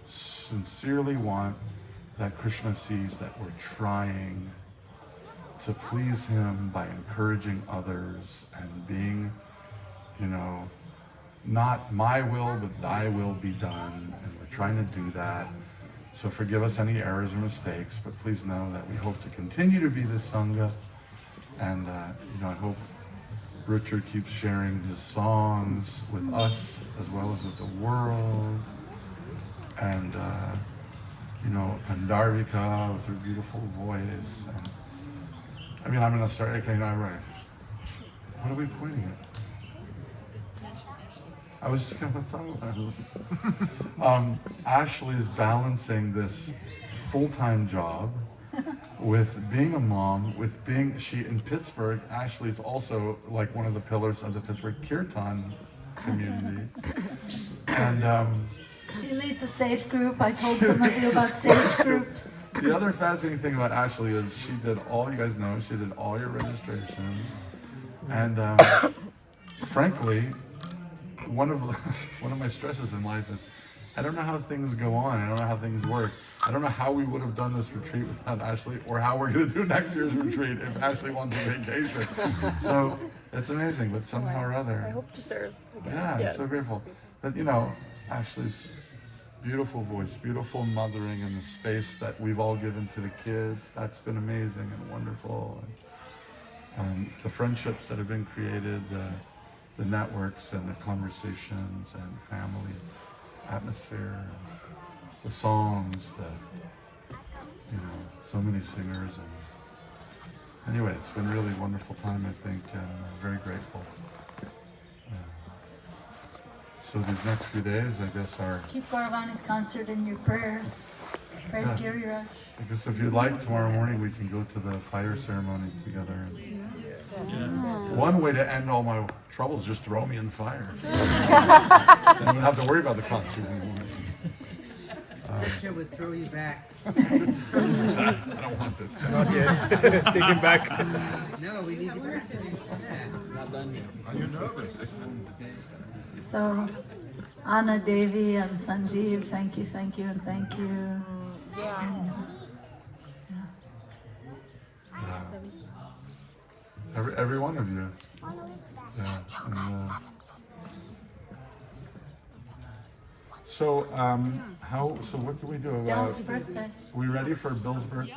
sincerely want that Krishna sees that we're trying to please him by encouraging others and being, you know, not my will, but thy will be done. And we're trying to do that. So forgive us any errors or mistakes, but please know that we hope to continue to be this Sangha. And, you know, I hope Richard keeps sharing his songs with us as well as with the world. And, you know, Pandarvika with her beautiful voice. And, I mean, I'm going to start, okay, no, right. What are we pointing at? I was just going to talk about it. Ashley is balancing this full-time job with being a mom, with being, she in Pittsburgh, Ashley is also like one of the pillars of the Pittsburgh Kirtan community. And She leads a sage group. I told some of you about sage groups. the other fascinating thing about Ashley is she did all, you guys know, she did all your registration. And frankly, one of my stresses in life is I don't know how things go on. I don't know how things work. I don't know how we would have done this retreat without Ashley, or how we're going to do next year's retreat if Ashley wants a vacation. So it's amazing, but somehow or other. I hope to serve again. Yeah, Yes. I'm so grateful. But you know, Ashley's beautiful voice, beautiful mothering, and the space that we've all given to the kids, that's been amazing and wonderful. the friendships that have been created, the networks and the conversations and family atmosphere, and the songs, so many singers. And anyway, it's been a really wonderful time, I think, and I'm very grateful. So these next few days, I guess, are... Keep Gaura Vani's concert in your prayers. Pray to Giriraj. I guess if you'd like, tomorrow morning we can go to the fire ceremony together. One way to end all my troubles is just throw me in the fire. Then I don't have to worry about the concert anymore. Krishna would throw you back. I don't want this. Not yet. Take him back. No, we need to go back. Not done yet. Are you nervous? So, Anna, Devi, and Sanjeev, thank you, and thank you. Every one of you. Yeah. And, so what can we do? Bill's birthday. Are we ready for Bill's birthday?